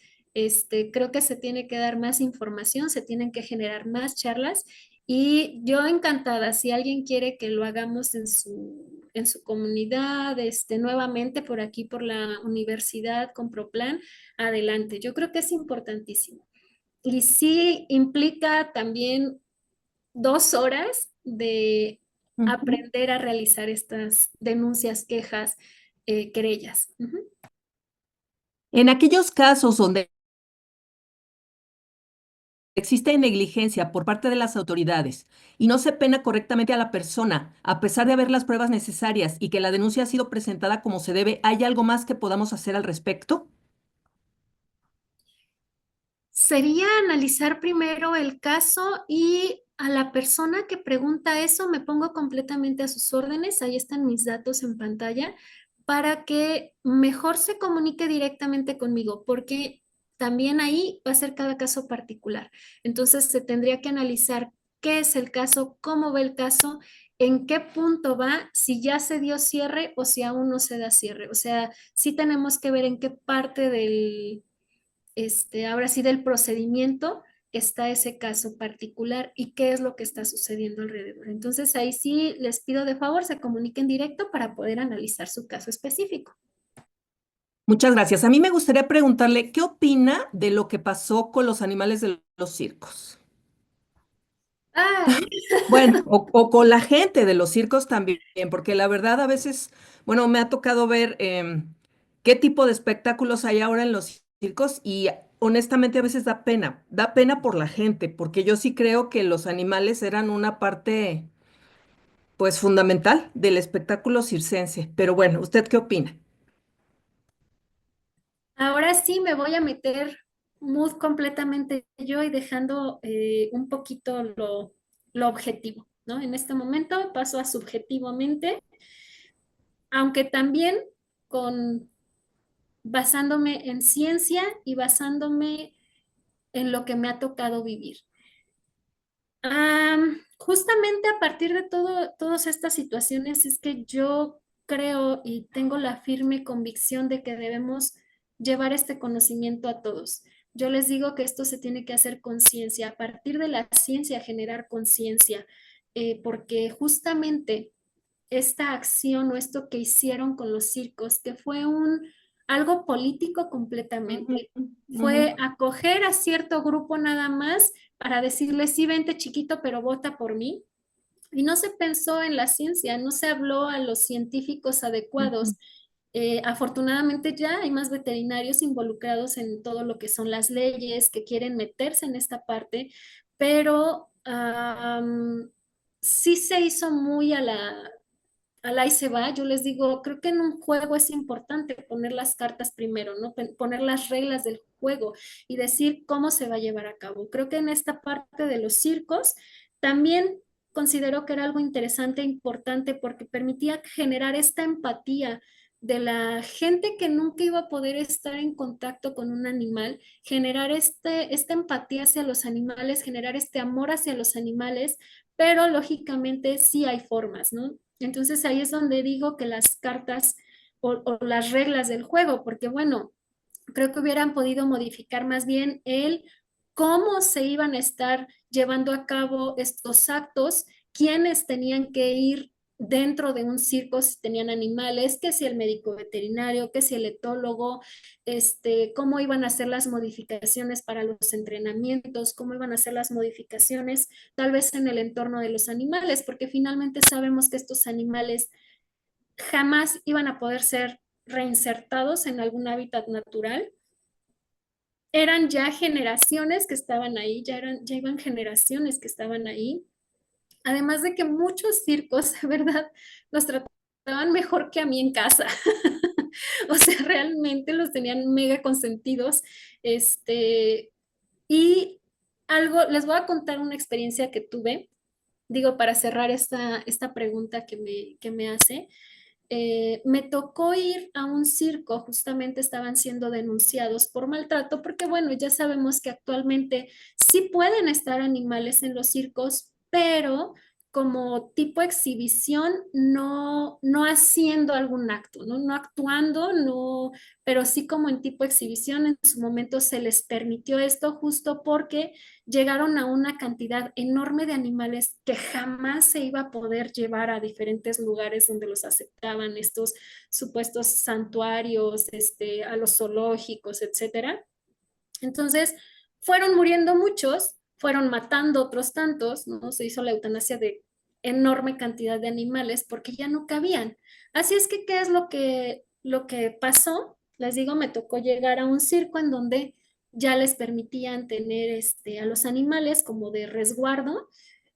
Creo que se tiene que dar más información, se tienen que generar más charlas y yo encantada, si alguien quiere que lo hagamos en su comunidad, nuevamente por aquí, por la universidad, con Proplan, adelante. Yo creo que es importantísimo. Y sí implica también 2 horas de Ujú. aprender a realizar estas denuncias, quejas, querellas. Ujú. En aquellos casos donde existe negligencia por parte de las autoridades y no se pena correctamente a la persona, a pesar de haber las pruebas necesarias y que la denuncia ha sido presentada como se debe, ¿hay algo más que podamos hacer al respecto? Sería analizar primero el caso y a la persona que pregunta eso me pongo completamente a sus órdenes. Ahí están mis datos en pantalla para que mejor se comunique directamente conmigo, porque también ahí va a ser cada caso particular. Entonces se tendría que analizar qué es el caso, cómo va el caso, en qué punto va, si ya se dio cierre o si aún no se da cierre. O sea, sí tenemos que ver en qué parte ahora sí del procedimiento está ese caso particular y qué es lo que está sucediendo alrededor. Entonces ahí sí les pido de favor se comuniquen directo para poder analizar su caso específico. Muchas gracias. A mí me gustaría preguntarle, ¿qué opina de lo que pasó con los animales de los circos? Ay, Bueno, o con la gente de los circos también, porque la verdad a veces, bueno, me ha tocado ver qué tipo de espectáculos hay ahora en los circos y honestamente a veces da pena por la gente, porque yo sí creo que los animales eran una parte, pues, fundamental del espectáculo circense. Pero bueno, ¿usted qué opina? ahora sí me voy a meter mood completamente yo y dejando un poquito lo objetivo, ¿no? En este momento paso a subjetivamente, aunque también con basándome en ciencia y basándome en lo que me ha tocado vivir. Justamente a partir de todas estas situaciones es que yo creo y tengo la firme convicción de que debemos llevar este conocimiento a todos. Yo les digo que esto se tiene que hacer conciencia, a partir de la ciencia generar conciencia, porque justamente esta acción o esto que hicieron con los circos, que fue algo político Ujú, completamente, ujú. fue acoger a cierto grupo nada más para decirle, sí, vente chiquito, pero vota por mí. Y no se pensó en la ciencia, no se habló a los científicos Ujú. adecuados. Afortunadamente ya hay más veterinarios involucrados en todo lo que son las leyes, que quieren meterse en esta parte, pero sí se hizo muy al ahí se va, yo les digo, creo que en un juego es importante poner las cartas primero, ¿no? Poner las reglas del juego y decir cómo se va a llevar a cabo. Creo que en esta parte de los circos también considero que era algo interesante e importante porque permitía generar esta empatía de la gente que nunca iba a poder estar en contacto con un animal, generar esta empatía hacia los animales, generar este amor hacia los animales, pero lógicamente sí hay formas, ¿no? Entonces ahí es donde digo que las cartas o las reglas del juego, porque bueno, creo que hubieran podido modificar más bien el cómo se iban a estar llevando a cabo estos actos, quiénes tenían que ir dentro de un circo si tenían animales, que si el médico veterinario, que si el etólogo, cómo iban a hacer las modificaciones para los entrenamientos, cómo iban a hacer las modificaciones tal vez en el entorno de los animales, porque finalmente sabemos que estos animales jamás iban a poder ser reinsertados en algún hábitat natural. Eran ya generaciones que estaban ahí, ya iban generaciones que estaban ahí. Además de que muchos circos, de verdad, los trataban mejor que a mí en casa. O sea, realmente los tenían mega consentidos. Y algo, les voy a contar una experiencia que tuve, digo, para cerrar esta pregunta que me hace. Me tocó ir a un circo, justamente estaban siendo denunciados por maltrato, porque bueno, ya sabemos que actualmente sí pueden estar animales en los circos, pero como tipo exhibición, no haciendo algún acto, ¿no? No actuando, no, pero sí como en tipo exhibición, en su momento se les permitió esto justo porque llegaron a una cantidad enorme de animales que jamás se iba a poder llevar a diferentes lugares donde los aceptaban, estos supuestos santuarios, a los zoológicos, etcétera. Entonces, fueron muriendo muchos, fueron matando otros tantos, ¿no? Se hizo la eutanasia de enorme cantidad de animales porque ya no cabían. Así es que, ¿qué es lo que pasó? Les digo, me tocó llegar a un circo en donde ya les permitían tener a los animales como de resguardo,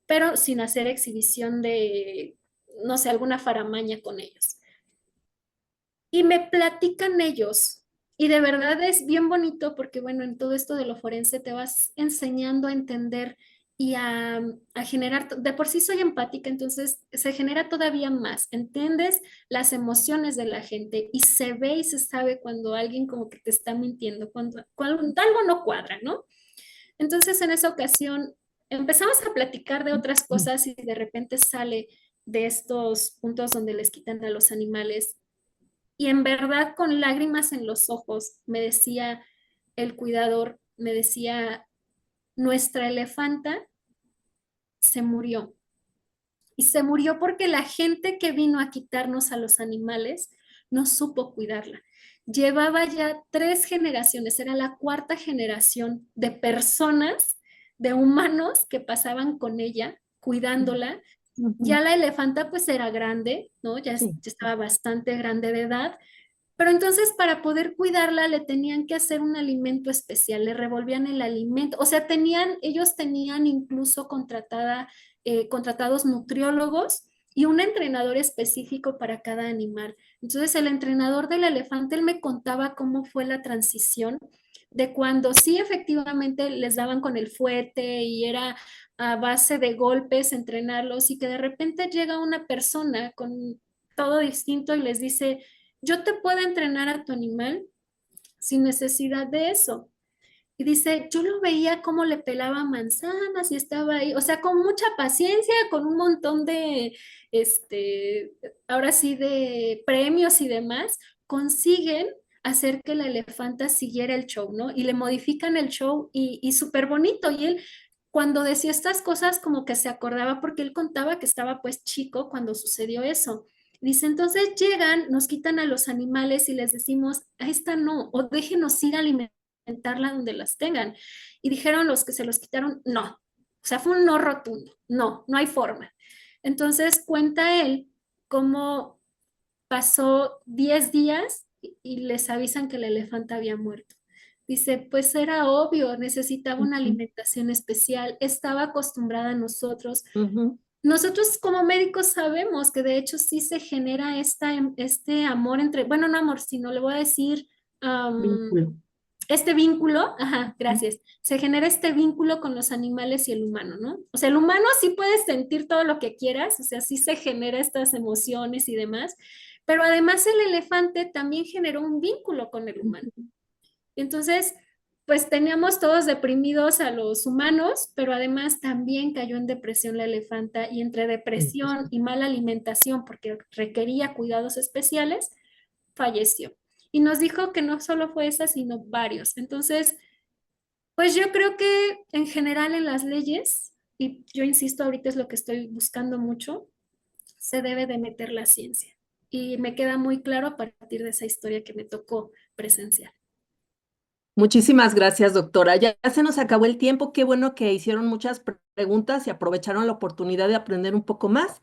pero sin hacer exhibición de, no sé, alguna faramaña con ellos. Y me platican ellos, y de verdad es bien bonito porque, bueno, en todo esto de lo forense te vas enseñando a entender y a generar, de por sí soy empática, entonces se genera todavía más, entiendes las emociones de la gente y se ve y se sabe cuando alguien como que te está mintiendo, cuando algo no cuadra, ¿no? Entonces en esa ocasión empezamos a platicar de otras cosas y de repente sale de estos puntos donde les quitan a los animales y en verdad con lágrimas en los ojos me decía el cuidador, me decía, nuestra elefanta se murió. Y se murió porque la gente que vino a quitarnos a los animales no supo cuidarla. Llevaba ya 3 generaciones, era la cuarta generación de personas, de humanos que pasaban con ella, cuidándola. Ujú. Ya la elefanta pues era grande, ¿no? Ya Sí. estaba bastante grande de edad, pero entonces para poder cuidarla le tenían que hacer un alimento especial, le revolvían el alimento, o sea, ellos tenían incluso contratados nutriólogos y un entrenador específico para cada animal. Entonces el entrenador del elefante, él me contaba cómo fue la transición de cuando sí efectivamente les daban con el fuete y era a base de golpes entrenarlos y que de repente llega una persona con todo distinto y les dice, yo te puedo entrenar a tu animal sin necesidad de eso. Y dice, yo lo veía como le pelaba manzanas y estaba ahí, o sea, con mucha paciencia, con un montón de, ahora sí, de premios y demás, consiguen hacer que la elefanta siguiera el show, ¿no? Y le modifican el show y súper bonito. Y él, cuando decía estas cosas, como que se acordaba porque él contaba que estaba pues chico cuando sucedió eso. Dice, entonces llegan, nos quitan a los animales y les decimos, a esta no, o déjenos ir a alimentarla donde las tengan. Y dijeron los que se los quitaron, no. O sea, fue un no rotundo, no hay forma. Entonces cuenta él cómo pasó 10 días y les avisan que el elefante había muerto. Dice, pues era obvio, necesitaba una Ujú. alimentación especial, estaba acostumbrada a nosotros, Ujú. nosotros como médicos sabemos que de hecho sí se genera este amor entre, bueno, no amor, sino le voy a decir, am, Vínculo. este vínculo, ajá, gracias, se genera este vínculo con los animales y el humano, ¿no? O sea, el humano sí puede sentir todo lo que quieras, o sea, sí se genera estas emociones y demás, pero además el elefante también generó un vínculo con el humano. Entonces, pues teníamos todos deprimidos a los humanos, pero además también cayó en depresión la elefanta y entre depresión y mala alimentación, porque requería cuidados especiales, falleció. Y nos dijo que no solo fue esa, sino varios. Entonces, pues yo creo que en general en las leyes, y yo insisto, ahorita es lo que estoy buscando mucho, se debe de meter la ciencia. Y me queda muy claro a partir de esa historia que me tocó presenciar. Muchísimas gracias, doctora. Ya se nos acabó el tiempo. Qué bueno que hicieron muchas preguntas y aprovecharon la oportunidad de aprender un poco más.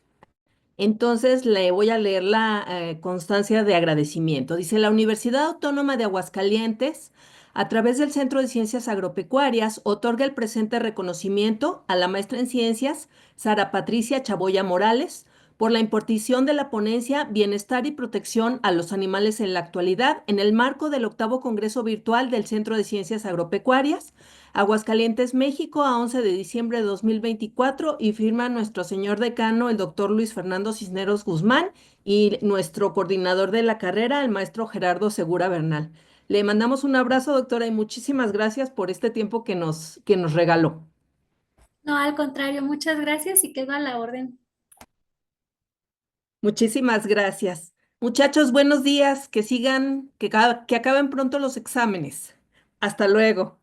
Entonces le voy a leer la constancia de agradecimiento. Dice, la Universidad Autónoma de Aguascalientes, a través del Centro de Ciencias Agropecuarias, otorga el presente reconocimiento a la maestra en ciencias, Sara Patricia Chaboya Morales, por la impartición de la ponencia Bienestar y Protección a los Animales en la Actualidad en el marco del octavo Congreso Virtual del Centro de Ciencias Agropecuarias, Aguascalientes, México, a 11 de diciembre de 2024 y firma nuestro señor decano, el doctor Luis Fernando Cisneros Guzmán, y nuestro coordinador de la carrera, el maestro Gerardo Segura Bernal. Le mandamos un abrazo, doctora, y muchísimas gracias por este tiempo que nos regaló. No, al contrario, muchas gracias y quedo a la orden. Muchísimas gracias. Muchachos, buenos días, que sigan, que acaben pronto los exámenes. Hasta luego.